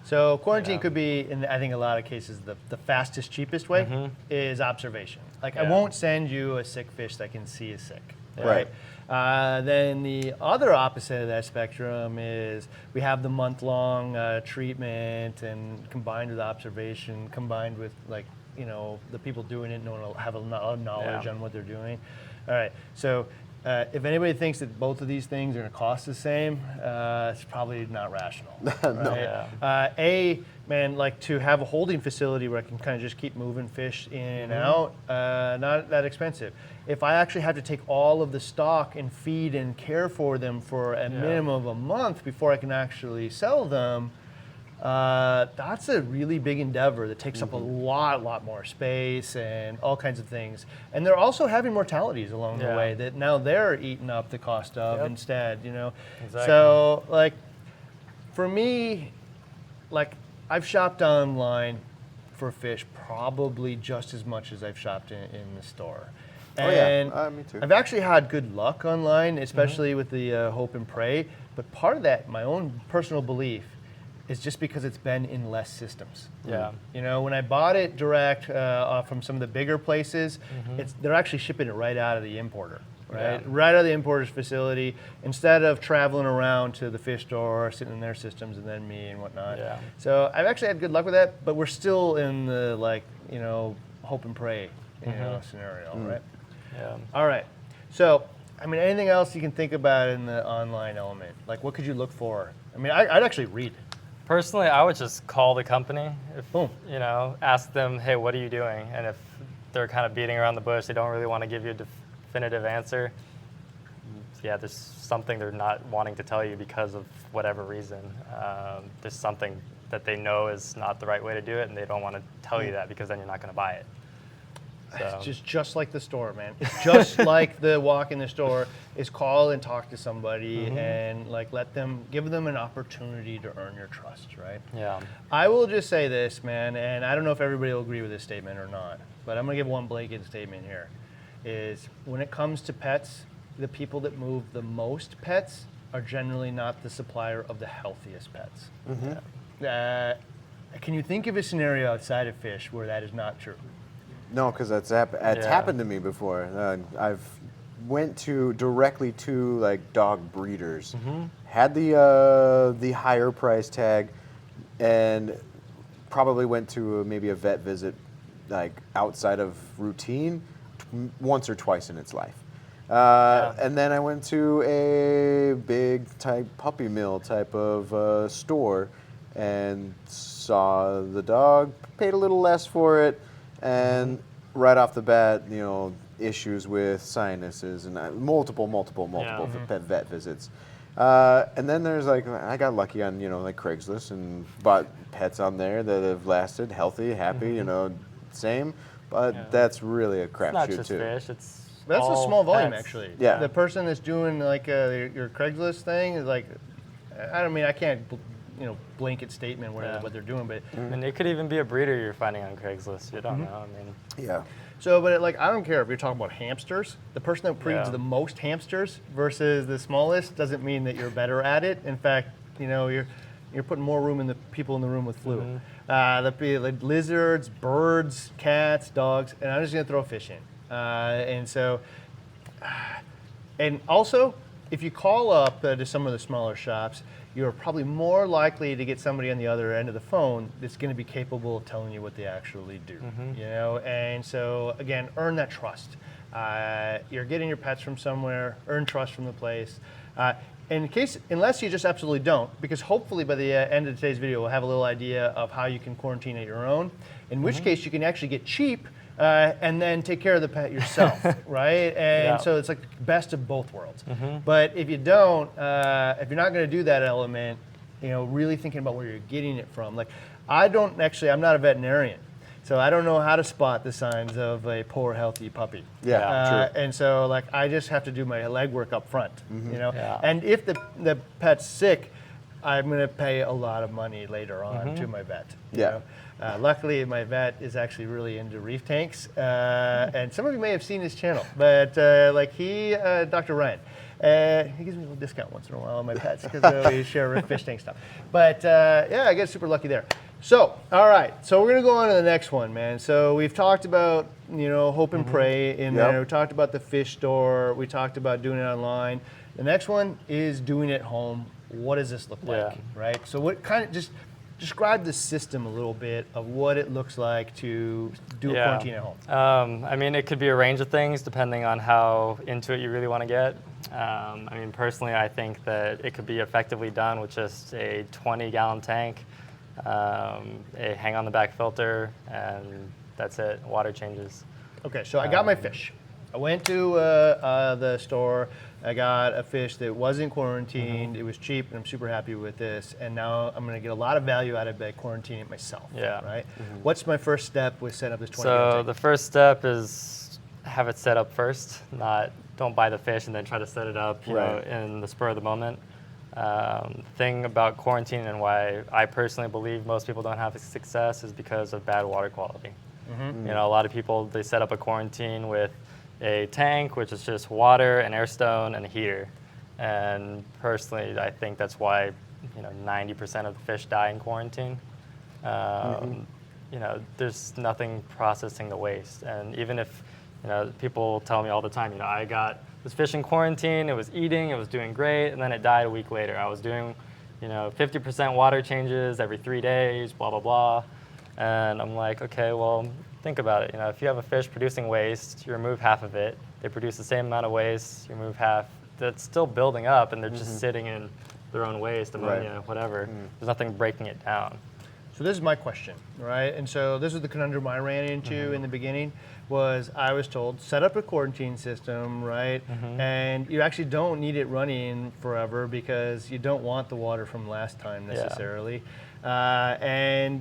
So quarantine could be, in I think a lot of cases, the fastest, cheapest way is observation. I won't send you a sick fish that I can see is sick. Right. Then the other opposite of that spectrum is we have the month-long treatment, and combined with observation, combined with the people doing it have a lot of knowledge on what they're doing. All right. So if anybody thinks that both of these things are going to cost the same, it's probably not rational. Right? To have a holding facility where I can kind of just keep moving fish in and out, not that expensive. If I actually have to take all of the stock and feed and care for them for a minimum of a month before I can actually sell them, that's a really big endeavor that takes up a lot more space and all kinds of things. And they're also having mortalities along the way that now they're eating up the cost of instead, Exactly. So, for me, I've shopped online for fish probably just as much as I've shopped in the store. And me too. I've actually had good luck online, especially with the hope and pray. But part of that, my own personal belief, is just because it's been in less systems. Yeah. When I bought it direct from some of the bigger places, they're actually shipping it right out of the importer, right? Yeah. Right out of the importer's facility, instead of traveling around to the fish store, sitting in their systems, and then me and whatnot. Yeah. So I've actually had good luck with that, but we're still in the hope and pray scenario, right? Yeah. All right. So, anything else you can think about in the online element? What could you look for? I'd actually read. Personally, I would just call the company. Boom. Ask them, hey, what are you doing? And if they're kind of beating around the bush, they don't really want to give you a definitive answer. Yeah, there's something they're not wanting to tell you because of whatever reason. There's something that they know is not the right way to do it, and they don't want to tell you that because then you're not going to buy it. So. It's just like the store, man. It's just like the walk in the store is call and talk to somebody and like give them an opportunity to earn your trust, right? Yeah. I will just say this, man, and I don't know if everybody will agree with this statement or not, but I'm gonna give one blanket statement here, is when it comes to pets, the people that move the most pets are generally not the supplier of the healthiest pets. Can you think of a scenario outside of fish where that is not true? No, because it's happened to me before. I've went directly to like dog breeders, had the higher price tag, and probably went to maybe a vet visit like outside of routine once or twice in its life. And then I went to a big type puppy mill type of store and saw the dog, paid a little less for it, and right off the bat, issues with sinuses and multiple vet visits. And then there's like, I got lucky on, like Craigslist and bought pets on there that have lasted, healthy, happy, same. But that's really a crapshoot It's not just too. fish. It's That's a all small volume, pets. actually. Yeah. The person that's doing like your Craigslist thing is like, I can't, blanket statement what they're doing, but. And it could even be a breeder you're finding on Craigslist. You don't know. I mean, Yeah. So, but I don't care if you're talking about hamsters. The person that breeds Yeah. the most hamsters versus the smallest doesn't mean that you're better at it. In fact, you're putting more room in the people in the room with flu. That'd be like lizards, birds, cats, dogs, and I'm just gonna throw fish in. And also, if you call up to some of the smaller shops, you're probably more likely to get somebody on the other end of the phone that's going to be capable of telling you what they actually do. And so again, earn that trust. You're getting your pets from somewhere, earn trust from the place. Unless you just absolutely don't, because hopefully by the end of today's video, we'll have a little idea of how you can quarantine at your own, in which case you can actually get cheap and then take care of the pet yourself, right? And so it's like best of both worlds. But if you don't, if you're not going to do that element, really thinking about where you're getting it from. Like, I'm not a veterinarian, so I don't know how to spot the signs of a poor, healthy puppy. Yeah, true. And so, I just have to do my legwork up front, Yeah. And if the pet's sick, I'm going to pay a lot of money later on to my vet. you Yeah. know. Luckily, my vet is actually really into reef tanks, and some of you may have seen his channel, but Dr. Ryan, he gives me a little discount once in a while on my pets because we share fish tank stuff. But I get super lucky there. So, all right, so we're gonna go on to the next one, man. So we've talked about, hope and pray in there. We talked about the fish store. We talked about doing it online. The next one is doing it at home. What does this look like, right? So what kind of, just describe the system a little bit of what it looks like to do a quarantine at home. It could be a range of things depending on how into it you really want to get. Personally, I think that it could be effectively done with just a 20-gallon tank, a hang-on-the-back filter, and that's it, water changes. Okay, so I got my fish. I went to the store. I got a fish that wasn't quarantined. It was cheap, and I'm super happy with this. And now I'm going to get a lot of value out of it by quarantining it myself. Yeah. Right. What's my first step with setting up this 20? So the first step is have it set up first. Don't buy the fish and then try to set it up, in the spur of the moment. Thing about quarantine and why I personally believe most people don't have success is because of bad water quality. A lot of people, they set up a quarantine with a tank, which is just water, an air stone, and a heater. And personally, I think that's why 90% of the fish die in quarantine. There's nothing processing the waste. And even if people tell me all the time, I got this fish in quarantine, it was eating, it was doing great, and then it died a week later. I was doing 50% water changes every 3 days, blah, blah, blah. And I'm like, okay, well, think about it. If you have a fish producing waste, you remove half of it. They produce the same amount of waste, you remove half. That's still building up, and they're just sitting in their own waste, ammonia, whatever. There's nothing breaking it down. So this is my question, right? And so this is the conundrum I ran into in the beginning. Was I was told set up a quarantine system, right? And you actually don't need it running forever because you don't want the water from last time necessarily. Like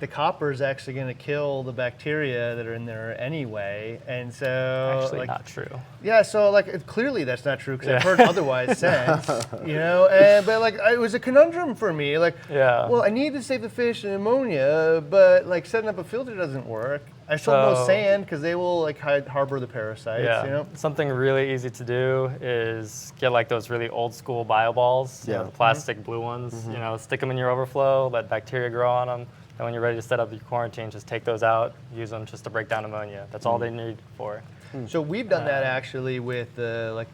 the copper is actually going to kill the bacteria that are in there anyway, and so Actually, like, not true. yeah, so like clearly that's not true because I've heard otherwise since, but like it was a conundrum for me. Like, well, I need to save the fish and ammonia, but like setting up a filter doesn't work. I still know sand because they will like harbor the parasites. Yeah. Something really easy to do is get like those really old school bio balls, the plastic blue ones. Stick them in your overflow, let bacteria grow on them. And when you're ready to set up your quarantine, just take those out, use them just to break down ammonia. That's all they need for. So we've done that actually with the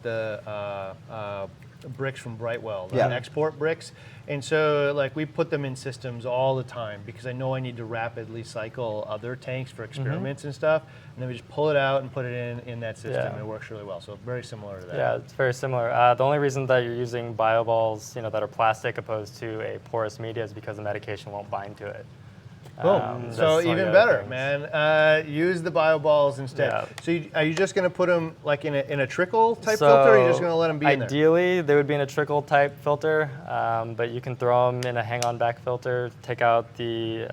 bricks from Brightwell, the export bricks. And so like we put them in systems all the time because I know I need to rapidly cycle other tanks for experiments and stuff. And then we just pull it out and put it in that system and it works really well. So very similar to that. Yeah, it's very similar. The only reason that you're using bio balls, that are plastic opposed to a porous media is because the medication won't bind to it. So even better, man. Use the bio balls instead. Yeah. So are you just going to put them like in a trickle type filter, or are you just going to let them be in there? Ideally, they would be in a trickle type filter, but you can throw them in a hang-on back filter. Take out the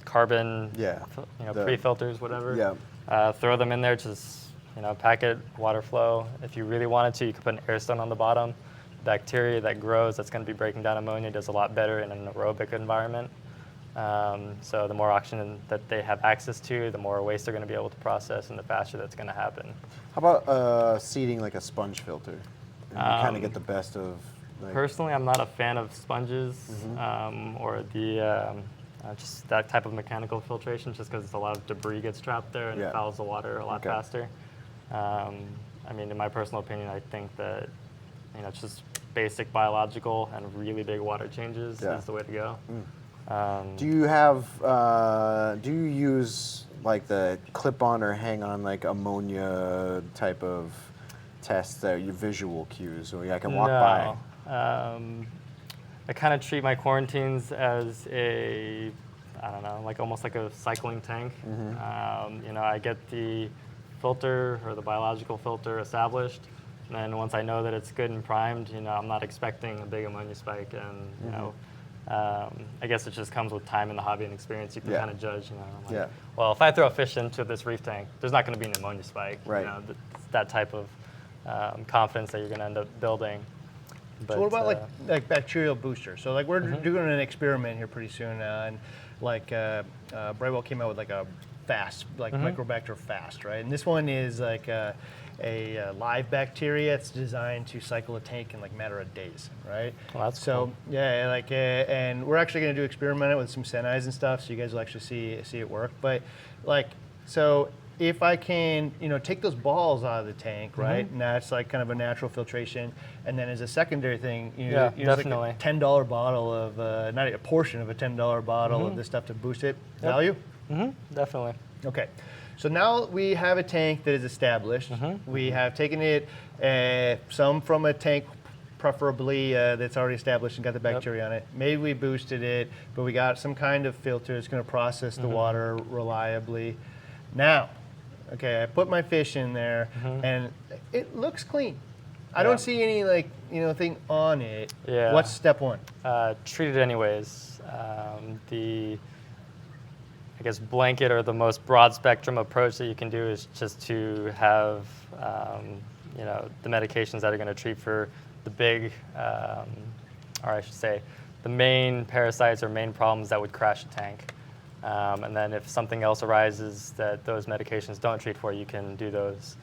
carbon, pre-filters, whatever. Yeah. Throw them in there. Just pack it, water flow. If you really wanted to, you could put an air stone on the bottom. Bacteria that grows, that's going to be breaking down ammonia, does a lot better in an aerobic environment. So the more oxygen that they have access to, the more waste they're going to be able to process, and the faster that's going to happen. How about seeding like a sponge filter? And you kind of get the best of. Like, personally, I'm not a fan of sponges or the just that type of mechanical filtration, just because a lot of debris gets trapped there and it fouls the water a lot faster. I mean, in my personal opinion, I think that just basic biological and really big water changes is the way to go. Do you use like the clip-on or hang-on like ammonia type of tests that you visual cues, so I can walk by? I kind of treat my quarantines as like almost like a cycling tank. I get the filter or the biological filter established, and then once I know that it's good and primed, I'm not expecting a big ammonia spike, and I guess it just comes with time in the hobby and experience. You can kind of judge, well, if I throw a fish into this reef tank, there's not going to be an ammonia spike. Right. That type of confidence that you're going to end up building. But, so what about like bacterial boosters? So like we're doing an experiment here pretty soon, and like Brightwell came out with like a fast, like microbacter fast, right? And this one is like a live bacteria. It's designed to cycle a tank in like a matter of days, right? Well, that's so cool. And we're actually going to do experiment with some Senais and stuff, so you guys will actually see it work. But like, so if I can, take those balls out of the tank, right? And that's like kind of a natural filtration. And then as a secondary thing, use definitely. like a $10 bottle of, not a portion of a $10 bottle of this stuff to boost it. Value? Definitely. Okay. So now we have a tank that is established. We have taken it, some from a tank preferably that's already established and got the bacteria on it. Maybe we boosted it, but we got some kind of filter that's going to process the water reliably. Now, okay, I put my fish in there, and it looks clean. I don't see any thing on it. Yeah. What's step one? Treat it anyways. I guess blanket or the most broad spectrum approach that you can do is just to have the medications that are going to treat for the big, or I should say, the main parasites or main problems that would crash a tank. And then if something else arises that those medications don't treat for, you can do those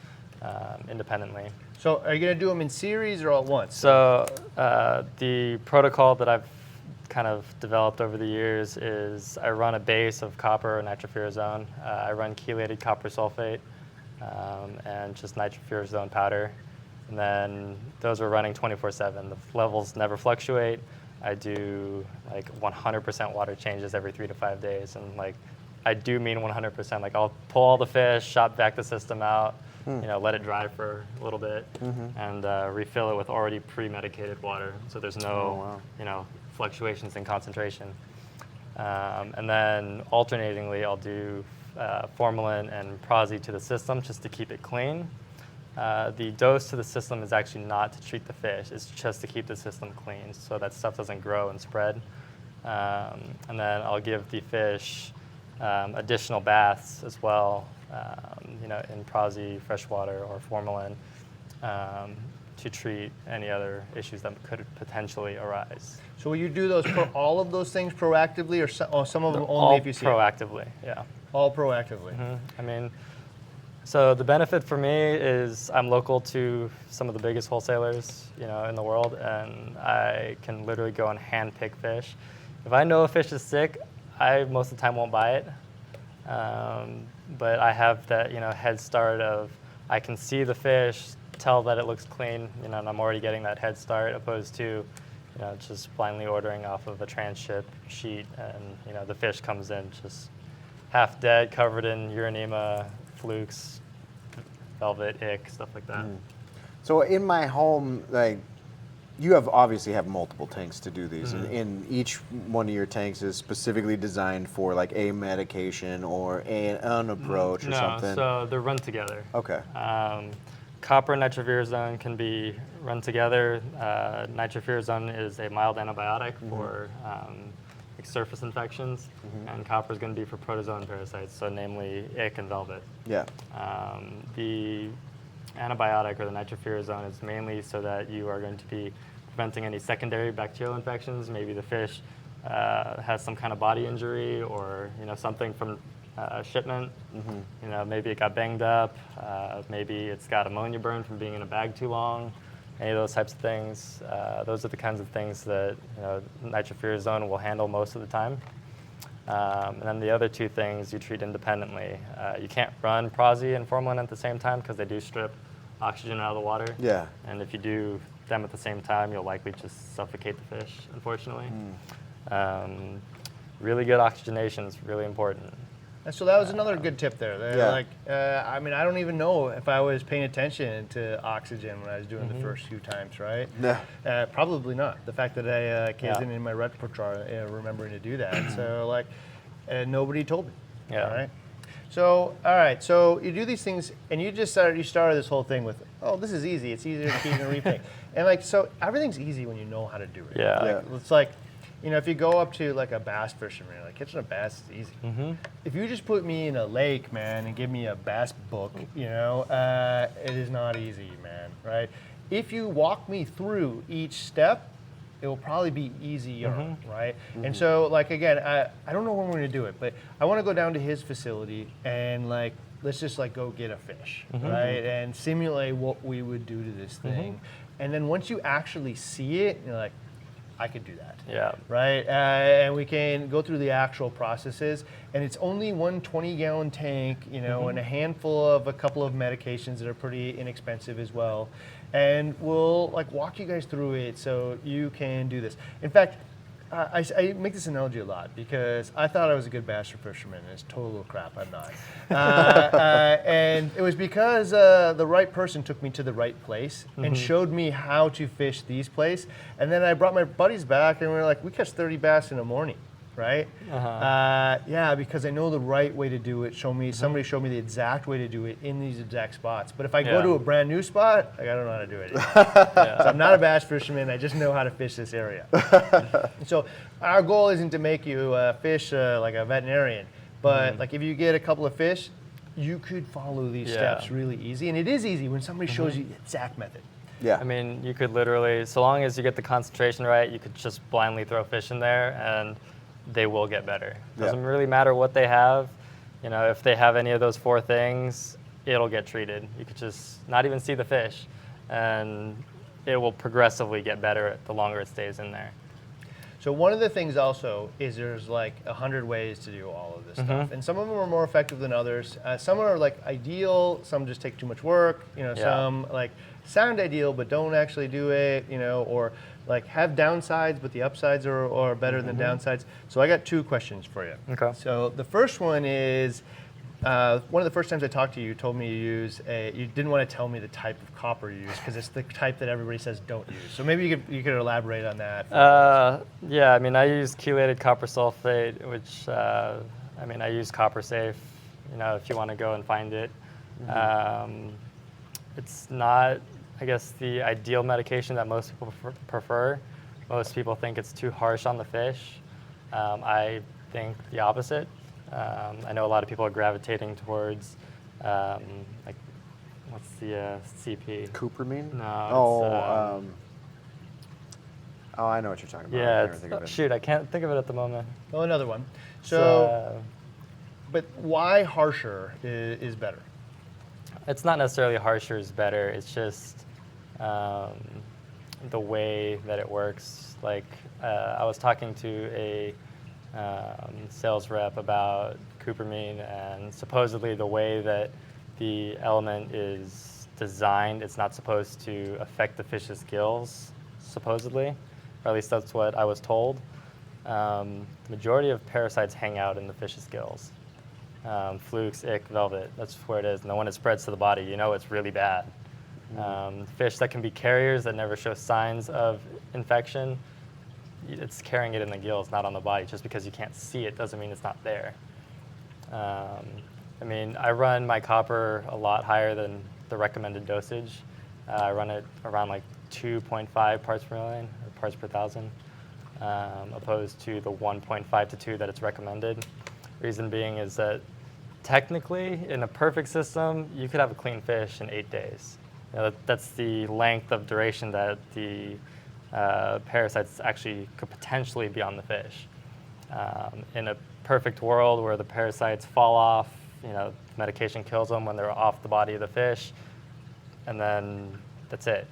independently. So are you going to do them in series or all at once? So the protocol that I've kind of developed over the years is I run a base of copper or nitrofurazone. I run chelated copper sulfate and just nitrofurazone powder. And then those are running 24/7. The levels never fluctuate. I do like 100% water changes every 3 to 5 days. And like, I do mean 100%. Like I'll pull all the fish, shop back the system out, let it dry for a little bit, and refill it with already pre-medicated water. So there's no, fluctuations in concentration. And then alternatingly, I'll do formalin and prosy to the system just to keep it clean. The dose to the system is actually not to treat the fish. It's just to keep the system clean so that stuff doesn't grow and spread. And then I'll give the fish additional baths as well, in prosy, freshwater, or formalin, to treat any other issues that could potentially arise. So will you do those all of those things proactively, or some of them only if you see proactively, yeah. All proactively. I mean, so the benefit for me is I'm local to some of the biggest wholesalers, in the world, and I can literally go and hand pick fish. If I know a fish is sick, I most of the time won't buy it. But I have that, head start of I can see the fish, tell that it looks clean, and I'm already getting that head start, opposed to, just blindly ordering off of a transship sheet, and the fish comes in just half dead, covered in urinema, flukes, velvet, ick, stuff like that. So in my home, like, you obviously have multiple tanks to do these, and each one of your tanks is specifically designed for like a medication or an approach or something. So they're run together. Okay. Copper and nitrofurazone can be run together. Nitrofurazone is a mild antibiotic for like surface infections, and copper is going to be for protozoan parasites, so namely ick and velvet. Yeah. The antibiotic or the nitrofurazone is mainly so that you are going to be preventing any secondary bacterial infections. Maybe the fish has some kind of body injury, or something from shipment. Maybe it got banged up. Maybe it's got ammonia burn from being in a bag too long. Any of those types of things. Those are the kinds of things that nitrofurazone will handle most of the time. And then the other two things you treat independently. You can't run prosy and formalin at the same time because they do strip oxygen out of the water. Yeah. And if you do them at the same time, you'll likely just suffocate the fish, unfortunately. Really good oxygenation is really important. And so that was another good tip there. I mean, I don't even know if I was paying attention to oxygen when I was doing the first few times, right? Yeah. Probably not. The fact that I wasn't in my repertoire remembering to do that. So nobody told me. Yeah. All right. So all right. So you do these things, and you started this whole thing with, oh, this is easy. It's easier to keep and reefing, and so everything's easy when you know how to do it. Yeah. It's like, if you go up to like a bass fisherman, like catching a bass is easy. If you just put me in a lake, man, and give me a bass book, it is not easy, man, right? If you walk me through each step, it will probably be easier, right? And so, again, I don't know when we're gonna do it, but I want to go down to his facility and let's just go get a fish, right? And simulate what we would do to this thing. And then once you actually see it, you're like, I could do that. Yeah. Right? And we can go through the actual processes. And it's only one 20-gallon tank, and a handful of a couple of medications that are pretty inexpensive as well. And we'll walk you guys through it so you can do this. In fact, I make this analogy a lot because I thought I was a good bass fisherman, and it's total crap. I'm not. And it was because the right person took me to the right place and showed me how to fish these places. And then I brought my buddies back, and we were like, we catch 30 bass in a morning, right? Yeah, because I know the right way to do it. Somebody showed me the exact way to do it in these exact spots. But if I go to a brand new spot, I don't know how to do it anymore. So I'm not a bass fisherman. I just know how to fish this area. So our goal isn't to make you fish like a veterinarian, but if you get a couple of fish, you could follow these steps really easy. And it is easy when somebody shows you the exact method. Yeah. I mean, you could literally, so long as you get the concentration right, you could just blindly throw fish in there and they will get better. Doesn't really matter what they have. If they have any of those four things, it'll get treated. You could just not even see the fish, and it will progressively get better the longer it stays in there. So one of the things also is there's 100 ways to do all of this stuff, and some of them are more effective than others. Some are ideal, some just take too much work. Some sound ideal but don't actually do it. Or have downsides, but the upsides are better than downsides. So I got two questions for you. Okay. So the first one is, one of the first times I talked to you, you told me you didn't want to tell me the type of copper you use because it's the type that everybody says don't use. So maybe you could elaborate on that. Yeah, I mean, I use chelated copper sulfate, which, I use Copper Safe, if you want to go and find it. It's not, I guess, the ideal medication that most people prefer. Most people think it's too harsh on the fish. I think the opposite. I know a lot of people are gravitating towards, like, what's the CP? Cupramine? No. Oh, I know what you're talking about. Yeah, I can't think of it. shoot, I can't think of it at the moment. Oh, another one. It's, So, but why harsher is better? it's not necessarily harsher is better. It's just the way that it works. Like, I was talking to a sales rep about cupramine, and supposedly the way that the element is designed, it's not supposed to affect the fish's gills, supposedly. Or at least that's what I was told. The majority of parasites hang out in the fish's gills. Flukes, ick, velvet, that's where it is. And then when it spreads to the body, you know it's really bad. Fish that can be carriers that never show signs of infection, it's carrying it in the gills, not on the body. Just because you can't see it doesn't mean it's not there. I mean, I run my copper a lot higher than the recommended dosage. I run it around like 2.5 parts per million, or parts per thousand, opposed to the 1.5 to 2 that it's recommended. Reason being is that technically, in a perfect system, you could have a clean fish in 8 days. You know, that's the length of duration that the parasites actually could potentially be on the fish. In a perfect world where the parasites fall off, you know, medication kills them when they're off the body of the fish, and then that's it.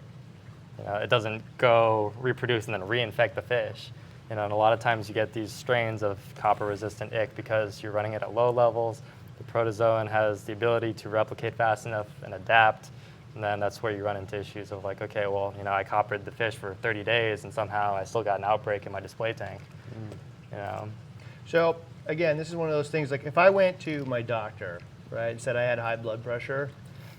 You know, it doesn't go reproduce and then reinfect the fish. You know, and a lot of times you get these strains of copper-resistant ick because you're running it at low levels. The protozoan has the ability to replicate fast enough and adapt, and then that's where you run into issues of like, okay, well, you know, I coppered the fish for 30 days and somehow I still got an outbreak in my display tank. You know. So again, this is one of those things, like if I went to my doctor, right, and said I had high blood pressure,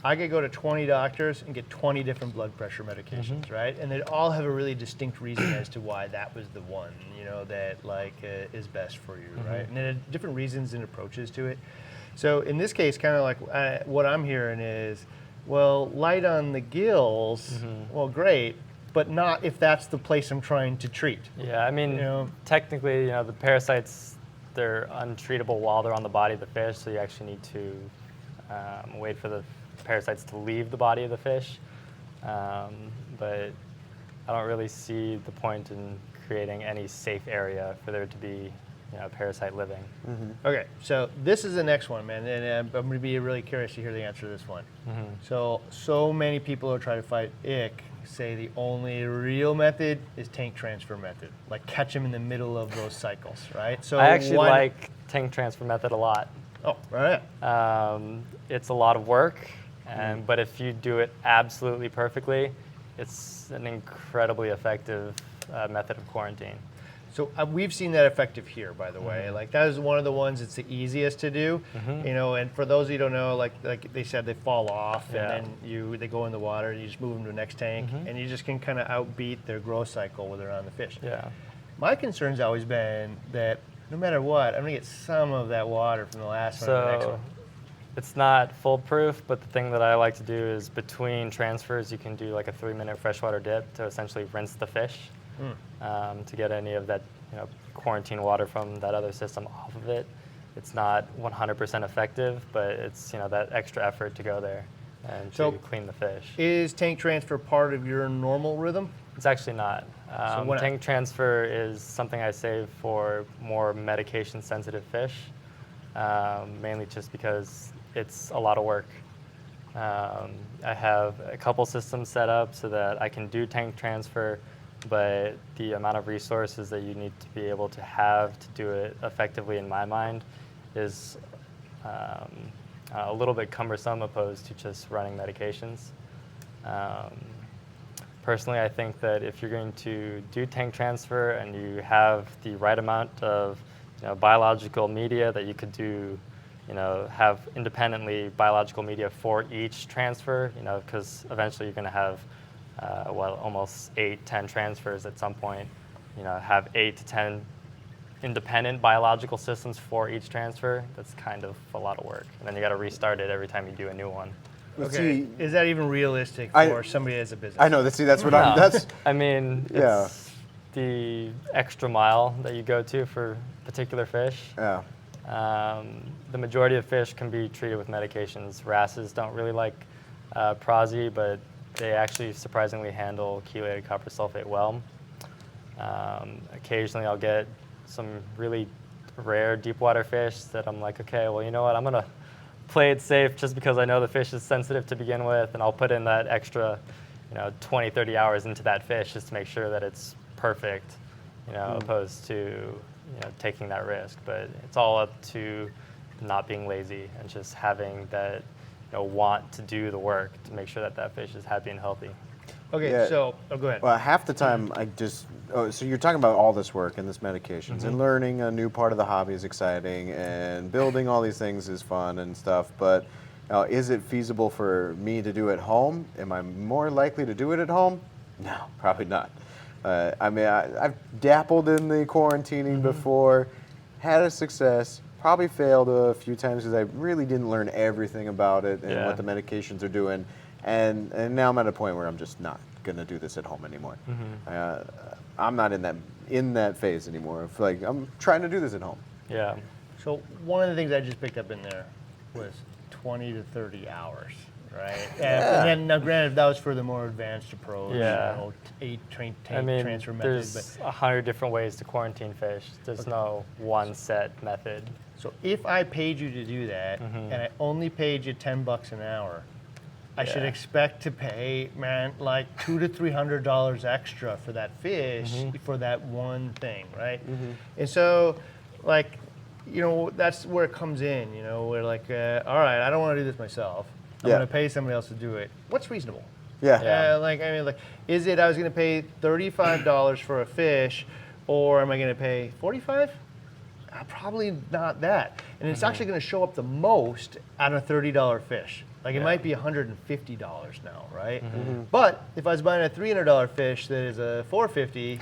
I could go to 20 doctors and get 20 different blood pressure medications, right? And they all have a really distinct reason as to why that was the one, you know, that like is best for you, right? And there are different reasons and approaches to it. So in this case, kind of like what I'm hearing is, well, light on the gills, well, great, but not if that's the place I'm trying to treat. Yeah, I mean, You know? technically, you know, the parasites, they're untreatable while they're on the body of the fish, so you actually need to wait for the parasites to leave the body of the fish. But I don't really see the point in creating any safe area for there to be, you know, parasite living. Okay, so this is the next one, man, and I'm going to be really curious to hear the answer to this one. So many people who try to fight ick say the only real method is tank transfer method, like catch them in the middle of those cycles, right? So I actually like tank transfer method a lot. Oh, right. It's a lot of work, but if you do it absolutely perfectly, it's an incredibly effective method of quarantine. So we've seen that effective here, by the way. Like that is one of the ones that's the easiest to do, you know. And for those of you who don't know, like they said, they fall off, and then they go in the water, and you just move them to the next tank, and you just can kind of outbeat their growth cycle when they're on the fish. Yeah. My concern's always been that no matter what, I'm gonna get some of that water from the last one to the next So one. it's not foolproof, but the thing that I like to do is between transfers, you can do like a 3-minute freshwater dip to essentially rinse the fish. To get any of that, you know, quarantine water from that other system off of it. It's not 100% effective, but it's, you know, that extra effort to go there and So- to clean the fish. Is tank transfer part of your normal rhythm? It's actually not. why not? Tank transfer is something I save for more medication-sensitive fish, mainly just because it's a lot of work. I have a couple systems set up so that I can do tank transfer, but the amount of resources that you need to be able to have to do it effectively, in my mind, is a little bit cumbersome opposed to just running medications. Personally, I think that if you're going to do tank transfer and you have the right amount of, you know, biological media that you could do, you know, have independently biological media for each transfer, you know, because eventually you're going to have almost 8-10 transfers at some point. You know, have 8 to 10 independent biological systems for each transfer. That's kind of a lot of work, and then you got to restart it every time you do a new one. Okay. Is that even realistic I- for somebody as a business? I know. That's what I'm. That's I mean, Yeah. the extra mile that you go to for particular fish. Yeah. The majority of fish can be treated with medications. Wrasses don't really like prosy, but they actually surprisingly handle chelated copper sulfate well. Occasionally I'll get some really rare deep water fish that I'm like, okay, well, you know what, I'm gonna play it safe just because I know the fish is sensitive to begin with, and I'll put in that extra 20, 30 hours into that fish just to make sure that it's perfect, opposed to taking that risk. But it's all up to not being lazy and just having that want to do the work to make sure that that fish is happy and healthy. Okay, Yeah. so go ahead. Well, half the time so you're talking about all this work and this medications and learning a new part of the hobby is exciting and building all these things is fun and stuff, but is it feasible for me to do at home? Am I more likely to do it at home? No, probably not. I mean, I've dabbled in the quarantining before, had a success, probably failed a few times because I really didn't learn everything about it and what the medications are doing. And now I'm at a point where I'm just not going to do this at home anymore. I'm not in that phase anymore. Of like, I'm trying to do this at home. Yeah. So one of the things I just picked up in there was 20 to 30 hours, right? And then, now granted, that was for the more advanced approach, Yeah. 8 I mean, transfer methods. there's 100 different ways to quarantine fish. There's no one set method. So if I paid you to do that, and I only paid you $10 an hour, I should expect to pay, man, like $200 to $300 extra for that fish for that one thing, right? And so, like, that's where it comes in. We're like, all right, I don't want to do this myself. I'm going to pay somebody else to do it. What's reasonable? Yeah. Is it I was going to pay $35 for a fish, or am I going to pay $45? Probably not that. And it's actually going to show up the most on a $30 fish. Like, it might be $150 now, right? But if I was buying a $300 fish that is a $450,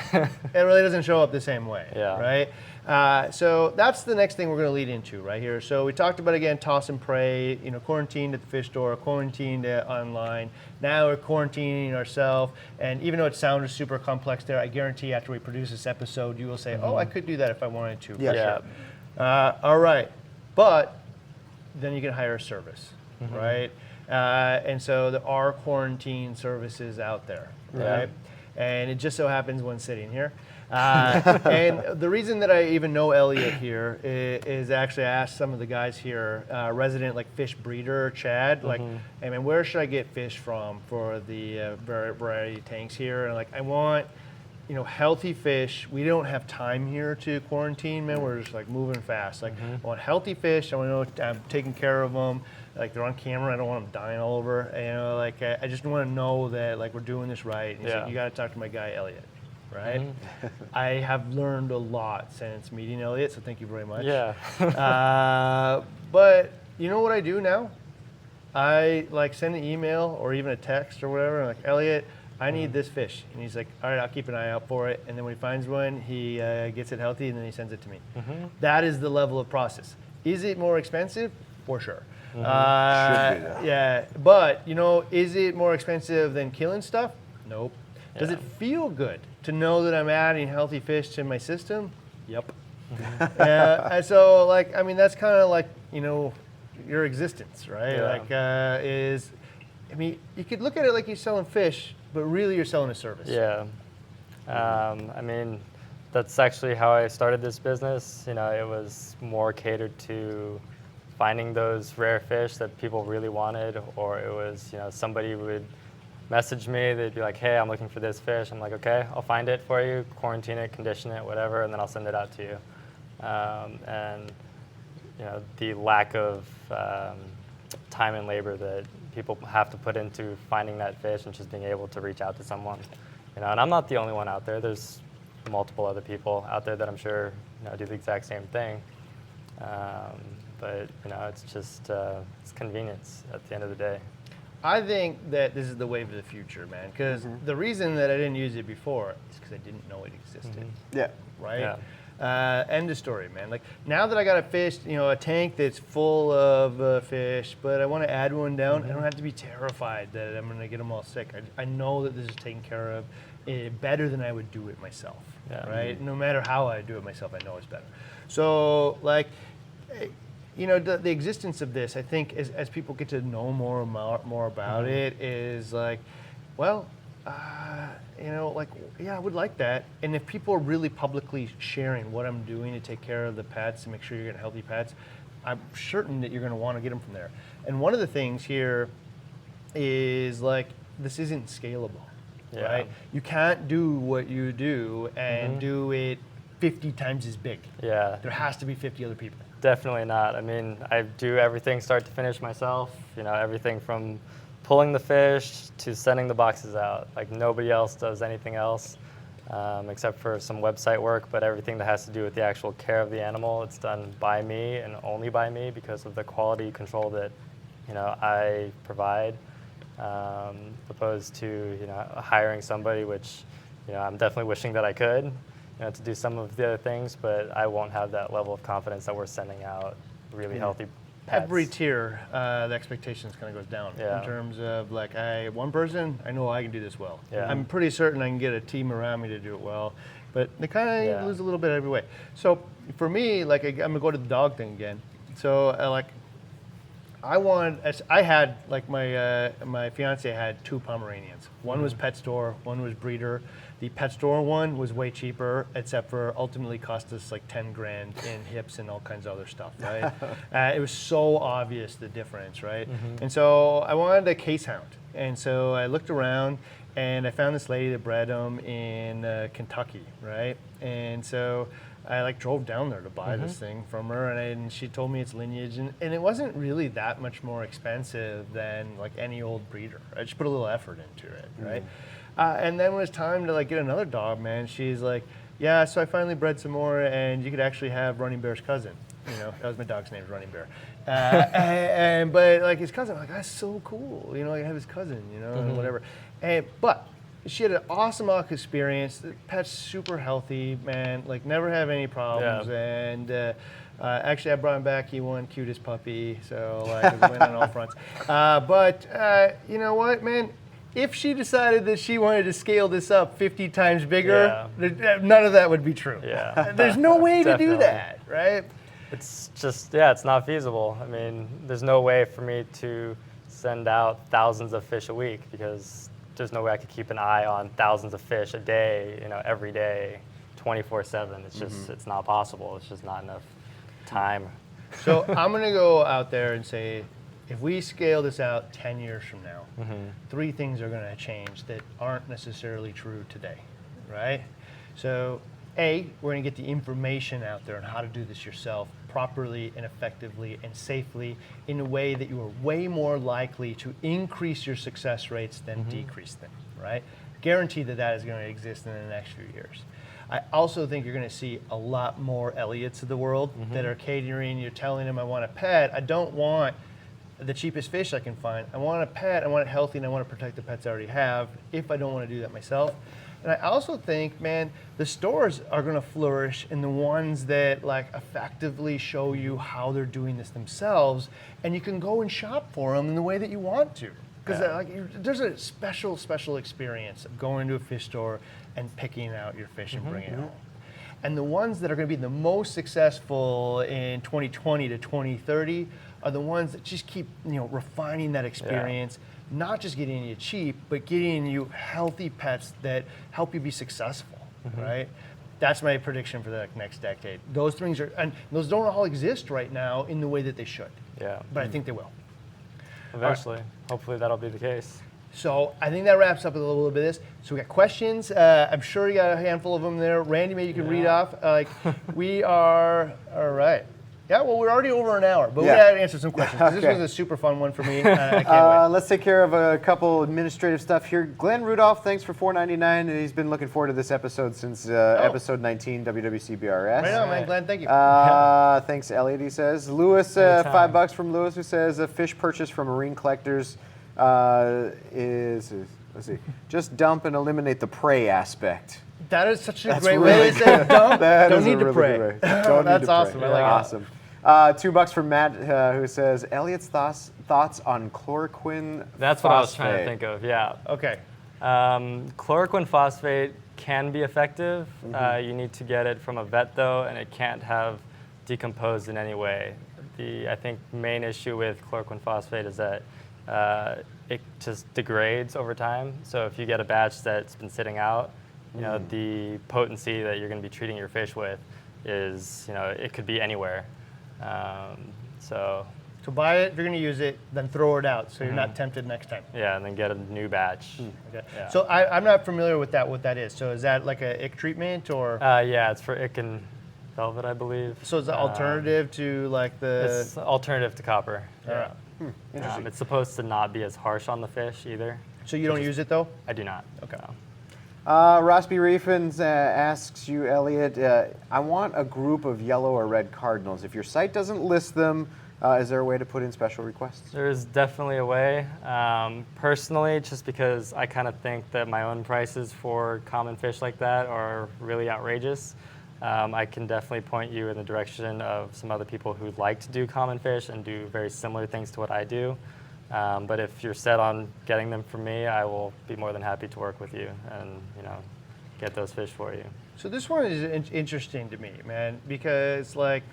it really doesn't show up the same way, right? So that's the next thing we're going to lead into right here. So we talked about, again, toss and pray, quarantined at the fish store, quarantined online. Now we're quarantining ourselves. And even though it sounded super complex there, I guarantee after we produce this episode, you will say, oh, I could do that if I wanted to. Yeah. All right. But then you can hire a service. Right? And so there are quarantine services out there, right? And it just so happens one sitting here. And the reason that I even know Elliot here is actually I asked some of the guys here, resident fish breeder, Chad, hey man, where should I get fish from for the variety tanks here? And I want healthy fish. We don't have time here to quarantine, man. We're just moving fast. I want healthy fish. I want to know I'm taking care of them. They're on camera. I don't want them dying all over. I just want to know that we're doing this right. And he said, you got to talk to my guy Elliot, right? I have learned a lot since meeting Elliot, so thank you very much. Yeah. But you know what I do now? I send an email or even a text or whatever. I'm like, Elliot, I need this fish. And he's like, all right, I'll keep an eye out for it. And then when he finds one, he gets it healthy, and then he sends it to me. That is the level of process. Is it more expensive? For sure. Should be, though. Yeah, but is it more expensive than killing stuff? Nope. Does it feel good to know that I'm adding healthy fish to my system? Yep. And so, that's kind of your existence, right? You could look at it like you're selling fish, but really you're selling a service. Yeah. That's actually how I started this business. It was more catered to finding those rare fish that people really wanted, or it was, somebody would message me, they'd be like, hey, I'm looking for this fish. I'm like, okay, I'll find it for you, quarantine it, condition it, whatever, and then I'll send it out to you. The lack of time and labor that people have to put into finding that fish and just being able to reach out to someone. And I'm not the only one out there. There's multiple other people out there that I'm sure do the exact same thing. But it's just it's convenience at the end of the day. I think that this is the wave of the future, man. Because the reason that I didn't use it before is because I didn't know it existed. Yeah. Right. Yeah. End of story, man. Now that I got a fish, a tank that's full of fish, but I want to add one down, I don't have to be terrified that I'm going to get them all sick. I know that this is taken care of. better than I would do it myself, Yeah. right? No matter how I do it myself, I know it's better. So like, you know, the existence of this, I think, as people get to know more about it, is like, well, you know, like, yeah, I would like that. And if people are really publicly sharing what I'm doing to take care of the pets and make sure you're getting healthy pets, I'm certain that you're going to want to get them from there. And one of the things here is like, this isn't scalable, right? You can't do what you do and do it 50 times as big. Yeah. There has to be 50 other people. Definitely not. I mean, I do everything start to finish myself. You know, everything from pulling the fish to sending the boxes out. Like nobody else does anything else except for some website work, but everything that has to do with the actual care of the animal, it's done by me and only by me because of the quality control that, you know, I provide, opposed to, you know, hiring somebody, which, you know, I'm definitely wishing that I could, you know, to do some of the other things, but I won't have that level of confidence that we're sending out really healthy pets. Every tier, the expectations kind of goes down in terms of like, one person, I know I can do this well. Yeah. I'm pretty certain I can get a team around me to do it well, but they kind of lose a little bit every way. So for me, like, I'm gonna go to the dog thing again. So I had like my fiance had 2 Pomeranians. One was pet store, one was breeder. The pet store one was way cheaper, except for ultimately cost us like 10 grand in hips and all kinds of other stuff, right? It was so obvious the difference, right? And so I wanted a case hound. And so I looked around and I found this lady that bred them in Kentucky, right? And so I like drove down there to buy this thing from her, and she told me its lineage, and it wasn't really that much more expensive than like any old breeder. I just put a little effort into it, right? And then when it was time to like get another dog, man, she's like, yeah, so I finally bred some more, and you could actually have Running Bear's cousin. You know, that was my dog's name, Running Bear. But like his cousin, I'm like, that's so cool. You know, I have his cousin, you know, and whatever. But she had an awesome experience. The pet's super healthy, man. Like never have any problems. Yeah. And actually, I brought him back. He won cutest puppy, so like it went on all fronts. But you know what, man? If she decided that she wanted to scale this up 50 times bigger, none of that would be true. Yeah. There's no way to do that, right? It's just, it's not feasible. I mean, there's no way for me to send out thousands of fish a week because there's no way I could keep an eye on thousands of fish a day, you know, every day, 24/7. It's just, it's not possible. It's just not enough time. So I'm gonna go out there and say, if we scale this out 10 years from now, 3 things are going to change that aren't necessarily true today, right? So, A, we're going to get the information out there on how to do this yourself properly and effectively and safely in a way that you are way more likely to increase your success rates than decrease them, right? Guarantee that that is going to exist in the next few years. I also think you're going to see a lot more Elliots of the world that are catering. You're telling them, I want a pet. I don't want the cheapest fish I can find. I want a pet, I want it healthy, and I want to protect the pets I already have if I don't want to do that myself. And I also think, man, the stores are going to flourish in the ones that like effectively show you how they're doing this themselves, and you can go and shop for them in the way that you want to. Because there's a special experience of going to a fish store and picking out your fish and bringing it home. And the ones that are going to be the most successful in 2020 to 2030 are the ones that just keep, you know, refining that experience, not just getting you cheap, but getting you healthy pets that help you be successful, right? That's my prediction for the next decade. Those things are, and those don't all exist right now in the way that they should. Yeah. But I think they will. Eventually. Hopefully that'll be the case. So I think that wraps up a little bit of this. So we got questions. I'm sure you got a handful of them there. Randy, maybe you can read off. We are, all right. Yeah, well, we're already over an hour, but we got to answer some questions. This was a super fun one for me. I can't wait. Let's take care of a couple administrative stuff here. Glenn Rudolph, thanks for $4.99, and he's been looking forward to this episode since episode 19, WWCBRS. Right on, man. Glenn, thank you. Thanks, Elliot, he says. Lewis, $5 from Lewis, who says a fish purchase from marine collectors is, let's see, just dump and eliminate the prey aspect. That is such a great way to say dump. Don't need to pray. That's awesome. I like it. Awesome. $2 from Matt, who says, Elliot's thoughts on chloroquine. That's what I was trying to think of, yeah. Okay. Chloroquine phosphate can be effective. You need to get it from a vet though, and it can't have decomposed in any way. I think main issue with chloroquine phosphate is that it just degrades over time. So if you get a batch that's been sitting out, you know, the potency that you're going to be treating your fish with is, you know, it could be anywhere. So buy it, if you're going to use it, then throw it out so you're not tempted next time. Yeah, and then get a new batch. Okay. Yeah. So I'm not familiar with that, what that is. So is that like a ick treatment or? Yeah, it's for ick and velvet, I believe. So it's an alternative to like the? It's alternative to copper. All right. Interesting. It's supposed to not be as harsh on the fish either. So you don't use it though? I do not. Okay. No. Ross B. Reefins asks you, Elliot, I want a group of yellow or red cardinals. If your site doesn't list them, is there a way to put in special requests? There's definitely a way. Personally, just because I kind of think that my own prices for common fish like that are really outrageous, I can definitely point you in the direction of some other people who like to do common fish and do very similar things to what I do. But if you're set on getting them from me, I will be more than happy to work with you and, you know, get those fish for you. So this one is interesting to me, man, because like,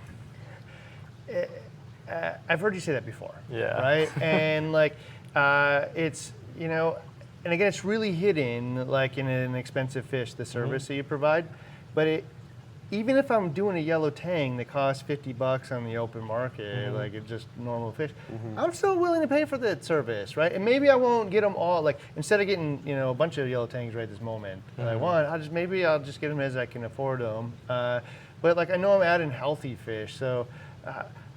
I've heard you say that before. Yeah. Right? And like, it's, you know, and again, it's really hidden like in an expensive fish, the service that you provide. But even if I'm doing a yellow tang that costs $50 on the open market, like it's just normal fish, I'm still willing to pay for that service, right? And maybe I won't get them all, like instead of getting, you know, a bunch of yellow tangs right this moment that I want, maybe I'll just get them as I can afford them. But like I know I'm adding healthy fish, so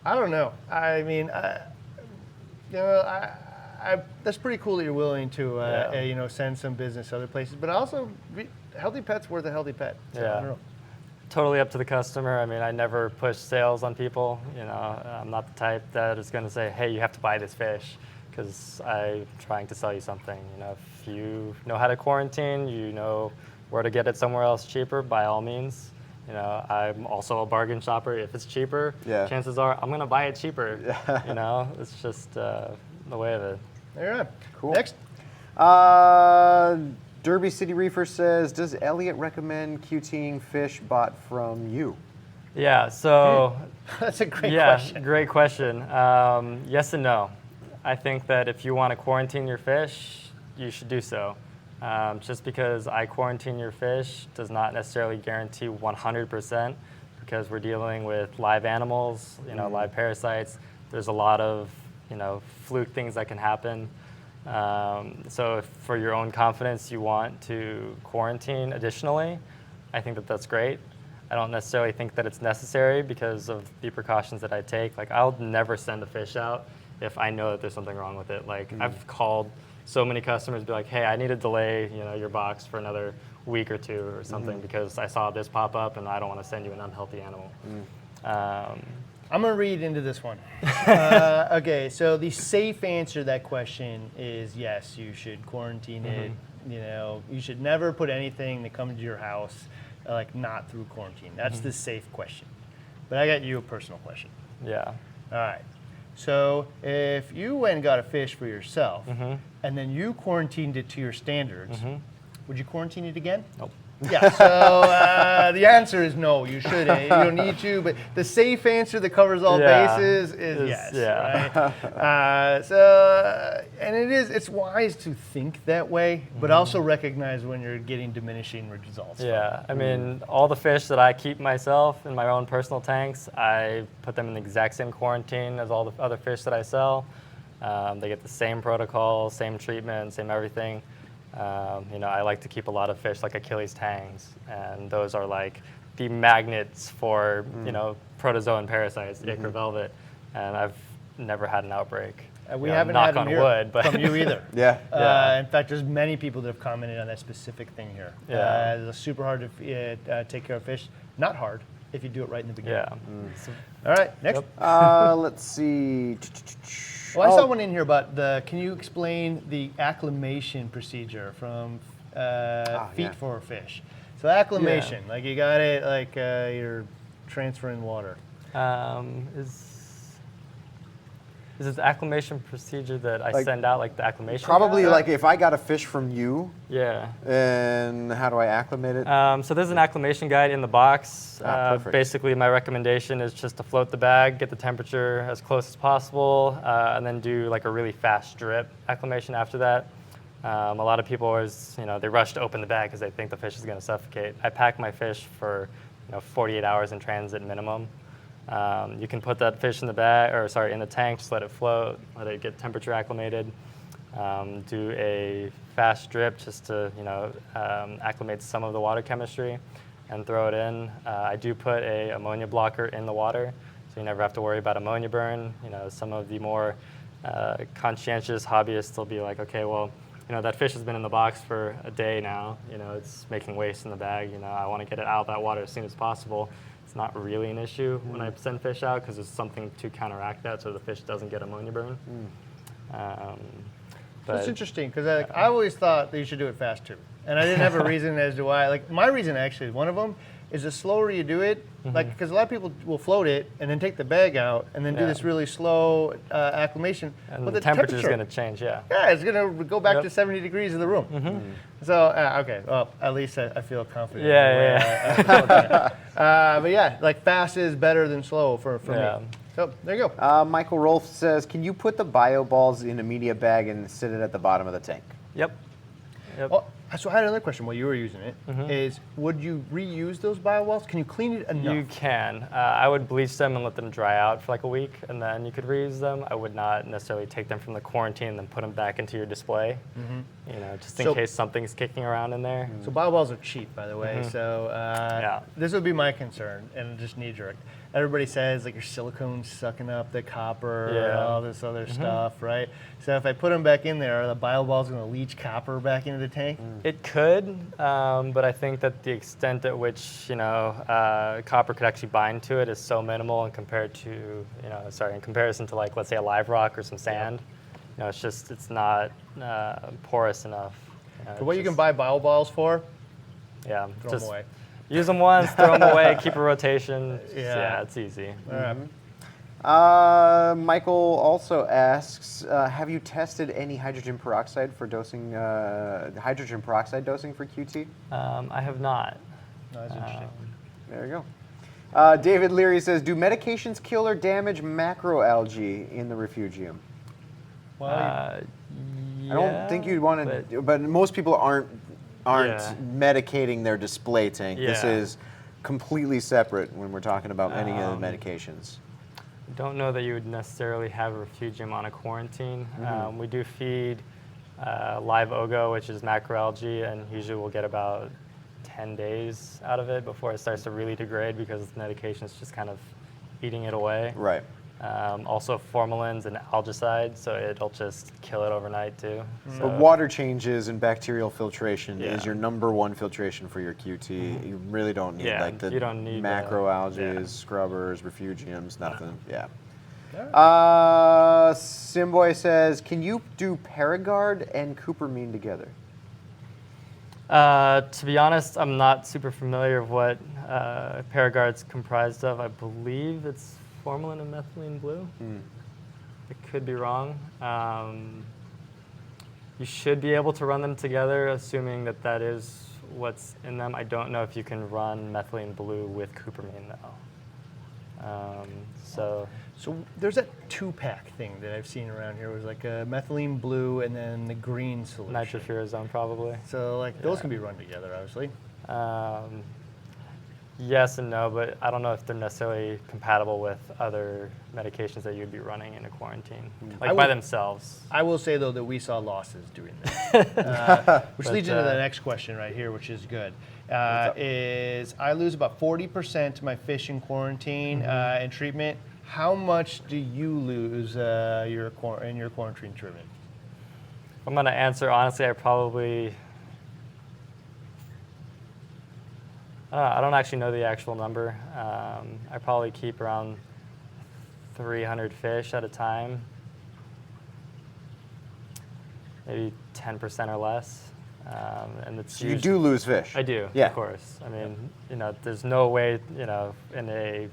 I don't know. I mean, you know, that's pretty cool that you're willing to, you know, send some business other places. But also, healthy pet's worth a healthy pet. So I don't know. Totally up to the customer. I mean, I never push sales on people. You know, I'm not the type that is going to say, hey, you have to buy this fish, because I'm trying to sell you something. You know, if you know how to quarantine, you know where to get it somewhere else cheaper, by all means. You know, I'm also a bargain shopper. If it's cheaper, chances are I'm going to buy it cheaper. You know, it's just the way of it. All right. Cool. Next. Derby City Reefer says, does Elliot recommend QTing fish bought from you? Yeah, so That's a great question. Great question. Yes and no. I think that if you want to quarantine your fish, you should do so. Just because I quarantine your fish does not necessarily guarantee 100%, because we're dealing with live animals, you know, live parasites. There's a lot of, you know, fluke things that can happen. So if for your own confidence you want to quarantine additionally, I think that that's great. I don't necessarily think that it's necessary because of the precautions that I take. Like, I'll never send a fish out if I know that there's something wrong with it. Like, I've called so many customers, be like, hey, I need to delay, you know, your box for another week or two or something because I saw this pop up and I don't want to send you an unhealthy animal. I'm going to read into this one. Okay, so the safe answer to that question is yes, you should quarantine it. You know, you should never put anything that comes to your house like not through quarantine. That's the safe question. But I got you a personal question. Yeah. All right. So if you went and got a fish for yourself and then you quarantined it to your standards, would you quarantine it again? Nope. Yeah, so the answer is no, you shouldn't. You don't need to, but the safe answer that covers all bases is yes. Right? And it's wise to think that way, but also recognize when you're getting diminishing results. Yeah, I mean, all the fish that I keep myself in my own personal tanks, I put them in the exact same quarantine as all the other fish that I sell. They get the same protocol, same treatment, same everything. You know, I like to keep a lot of fish like Achilles tangs, and those are like the magnets for, you know, protozoan parasites, ick or velvet, and I've never had an outbreak. We You know, haven't knock had on them here wood, but from you either. Yeah. In fact, there's many people that have commented on that specific thing here. Yeah. It's super hard to take care of fish. Not hard if you do it right in the beginning. Yeah. All right, next. Let's see. Well, I saw one in here about can you explain the acclimation procedure from feet for a fish? So acclimation, like you got it, like you're transferring water. Is it the acclimation procedure that I Like, send out, like the acclimation? Probably guide? like if I got a fish from you, Yeah. and how do I acclimate it? So there's an acclimation guide in the box. Perfect. Basically, my recommendation is just to float the bag, get the temperature as close as possible, and then do like a really fast drip acclimation after that. A lot of people always, they rush to open the bag because they think the fish is going to suffocate. I pack my fish for 48 hours in transit minimum. You can put that fish in the bag, in the tank, just let it float, let it get temperature acclimated. Do a fast drip just to acclimate some of the water chemistry and throw it in. I do put a ammonia blocker in the water, so you never have to worry about ammonia burn. Some of the more conscientious hobbyists will be like, okay, well, that fish has been in the box for a day now. It's making waste in the bag. I want to get it out of that water as soon as possible. It's not really an issue when I send fish out because there's something to counteract that so the fish doesn't get ammonia burn. But It's interesting because I always thought that you should do it fast too, and I didn't have a reason as to why. Like my reason actually, one of them is the slower you do it, like because a lot of people will float it and then take the bag out and then do this really slow acclimation. And Well, the temperature is going to change, yeah. Yeah, it's going to go back to 70 degrees in the room. So, okay, well, at least I feel confident. But yeah, like fast is better than slow for me. So there you go. Michael Rolfe says, can you put the bio balls in a media bag and sit it at the bottom of the tank? Yep. Well, so I had another question while you were using it, is would you reuse those bio balls? Can you clean it enough? You can. I would bleach them and let them dry out for like a week, and then you could reuse them. I would not necessarily take them from the quarantine and then put them back into your display, just in case something's kicking around in there. So bio balls are cheap, by the way. So this would be my concern, and just knee-jerk. Everybody says like your silicone's sucking up the copper and all this other stuff, right? So if I put them back in there, are the bio balls going to leach copper back into the tank? It could, but I think that the extent at which copper could actually bind to it is so minimal, and compared to in comparison to like let's say a live rock or some sand, it's not porous enough. So what you can buy bio balls for? Yeah, Throw them away. Use them once, throw them away, keep a rotation. Yeah, it's easy. All right. Michael also asks, have you tested any hydrogen peroxide for dosing, hydrogen peroxide dosing for QT? I have not. No, that's interesting. There you go. David Leary says, do medications kill or damage macroalgae in the refugium? Well, I don't think you'd want to, but most people aren't medicating their display tank. This is completely separate when we're talking about any of the medications. I don't know that you would necessarily have a refugium on a quarantine. We do feed live ogo, which is macroalgae, and usually we'll get about 10 days out of it before it starts to really degrade because the medication is just kind of eating it away. Right. Also formalin's an algicide, so it'll just kill it overnight too. So. But water changes and bacterial filtration is your #1 filtration for your QT. You really don't need like the macroalgae, scrubbers, refugiums, nothing. Simboy says, can you do Paragard and Coopermine together? To be honest, I'm not super familiar with what Paragard's comprised of. I believe it's formalin and methylene blue. I could be wrong. You should be able to run them together, assuming that that is what's in them. I don't know if you can run methylene blue with Coopermine though. So there's that 2-pack thing that I've seen around here. It was like a methylene blue and then the green solution. Nitrofurazone probably. So like those can be run together, obviously. Yes and no, but I don't know if they're necessarily compatible with other medications that you'd be running in a quarantine, like by themselves. I will say though that we saw losses doing this, which leads into the next question right here, which is good. Is I lose about 40% of my fish in quarantine in treatment. How much do you lose in your quarantine treatment? I'm going to answer honestly. I don't actually know the actual number. I probably keep around 300 fish at a time, maybe 10% or less. And it's so you do lose fish? I do, of course. I mean, there's no way, in a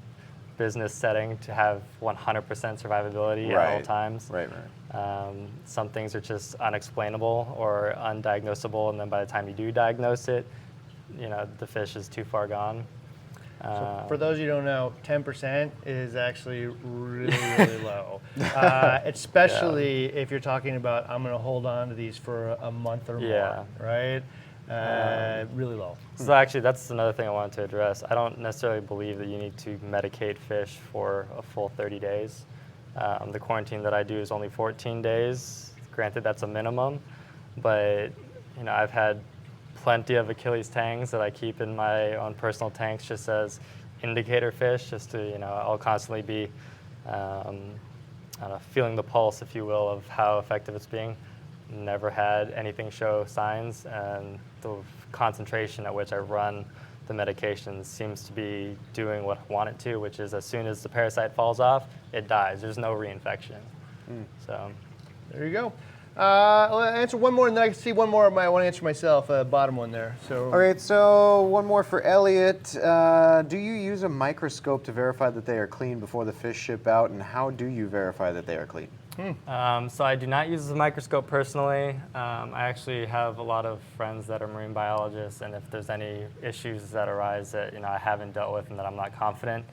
business setting to have 100% survivability at all times. Right. Some things are just unexplainable or undiagnosable, and then by the time you do diagnose it, the fish is too far gone. So for those of you who don't know, 10% is actually really, really low. Especially if you're talking about, I'm going to hold on to these for a month or more, right? Really low. So actually, that's another thing I wanted to address. I don't necessarily believe that you need to medicate fish for a full 30 days. The quarantine that I do is only 14 days. Granted, that's a minimum, but I've had plenty of Achilles tangs that I keep in my own personal tanks just as indicator fish, just to, I'll constantly be feeling the pulse, if you will, of how effective it's being. Never had anything show signs, and the concentration at which I run the medication seems to be doing what I want it to, which is as soon as the parasite falls off, it dies. There's no reinfection. So there you go. I'll answer one more, and then I can see one more I want to answer myself, bottom one there. So. All right, so one more for Elliot. Do you use a microscope to verify that they are clean before the fish ship out, and how do you verify that they are clean? So I do not use a microscope personally. I actually have a lot of friends that are marine biologists, and if there's any issues that arise that I haven't dealt with and that I'm not confident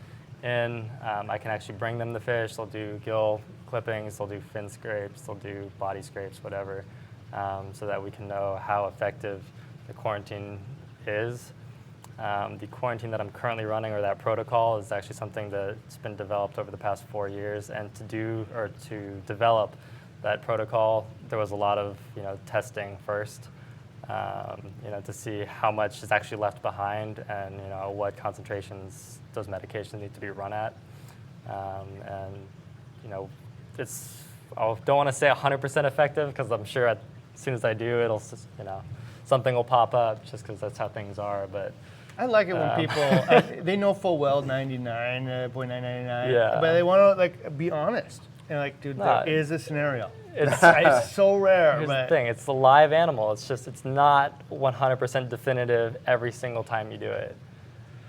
in, I can actually bring them the fish. They'll do gill clippings, they'll do fin scrapes, they'll do body scrapes, whatever, so that we can know how effective the quarantine is. The quarantine that I'm currently running, or that protocol, is actually something that's been developed over the past 4 years. And to develop that protocol, there was a lot of testing first, to see how much is actually left behind, and what concentrations those medications need to be run at. I don't want to say 100% effective, because I'm sure as soon as I do, it'll something will pop up, just because that's how things are. But I like it when people they know full well 99.999, but they want to be honest and dude, there is a scenario. It's so rare. Here's the thing: it's a live animal. It's not 100% definitive every single time you do it.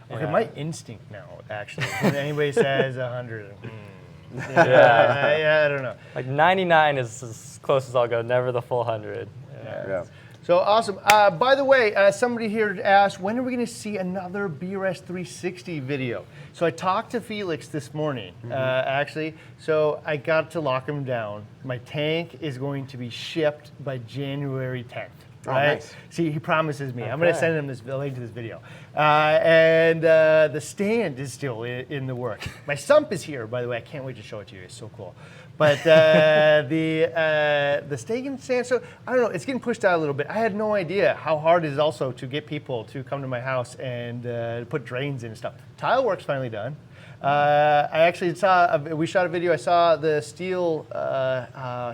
Okay, my instinct now, actually, when anybody says 100. I don't know. 99 is as close as I'll go. Never the full 100. Yeah. So awesome. By the way, somebody here asked, when are we going to see another BRS 360 video? So I talked to Felix this morning, actually. So I got to lock him down. My tank is going to be shipped by January 10th. Right? Oh, nice. See, he promises me. Okay. I'm going to send him this link to this video. And the stand is still in the work. My sump is here, by the way. I can't wait to show it to you. It's so cool. But the stake and stand, so I don't know, it's getting pushed out a little bit. I had no idea how hard it is also to get people to come to my house and put drains in and stuff. Tile work's finally done. I actually we shot a video. I saw the steel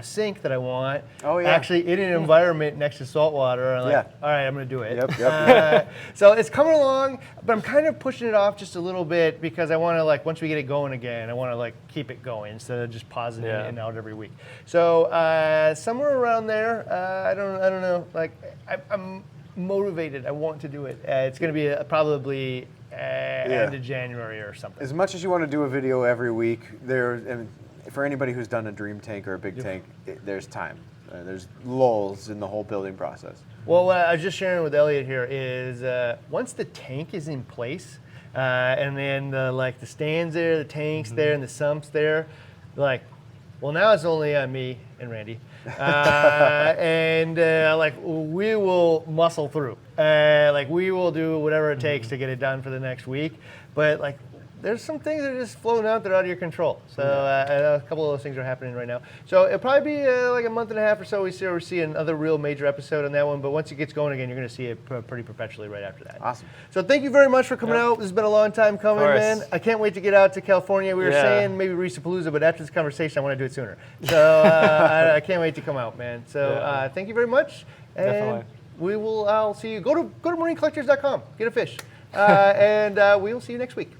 sink that I want. Oh, yeah. Actually in an environment next to saltwater. I'm like, all right, I'm going to do it. Yep. So it's coming along, but I'm kind of pushing it off just a little bit because I want to once we get it going again, I want to keep it going instead of just pausing it in and out every week. So somewhere around there, I don't know. I'm motivated. I want to do it. It's going to be probably end of January or something. As much as you want to do a video every week, for anybody who's done a dream tank or a big tank, there's time. There's lulls in the whole building process. Well, what I was just sharing with Elliot here is once the tank is in place, and then the stands there, the tank's there, and the sump's there, well, now it's only me and Randy, and we will muscle through. We will do whatever it takes to get it done for the next week. But there's some things that are just floating out that are out of your control. So a couple of those things are happening right now. So it'll probably be a month and a half or so. We see another real major episode on that one. But once it gets going again, you're going to see it pretty perpetually right after that. Awesome. So thank you very much for coming out. This has been a long time coming, man. I can't wait to get out to California. We were saying maybe Reefapalooza, but after this conversation, I want to do it sooner. So I can't wait to come out, man. So thank you very much. And definitely. I'll see you. Go to marinecollectors.com. Get a fish. And we will see you next week.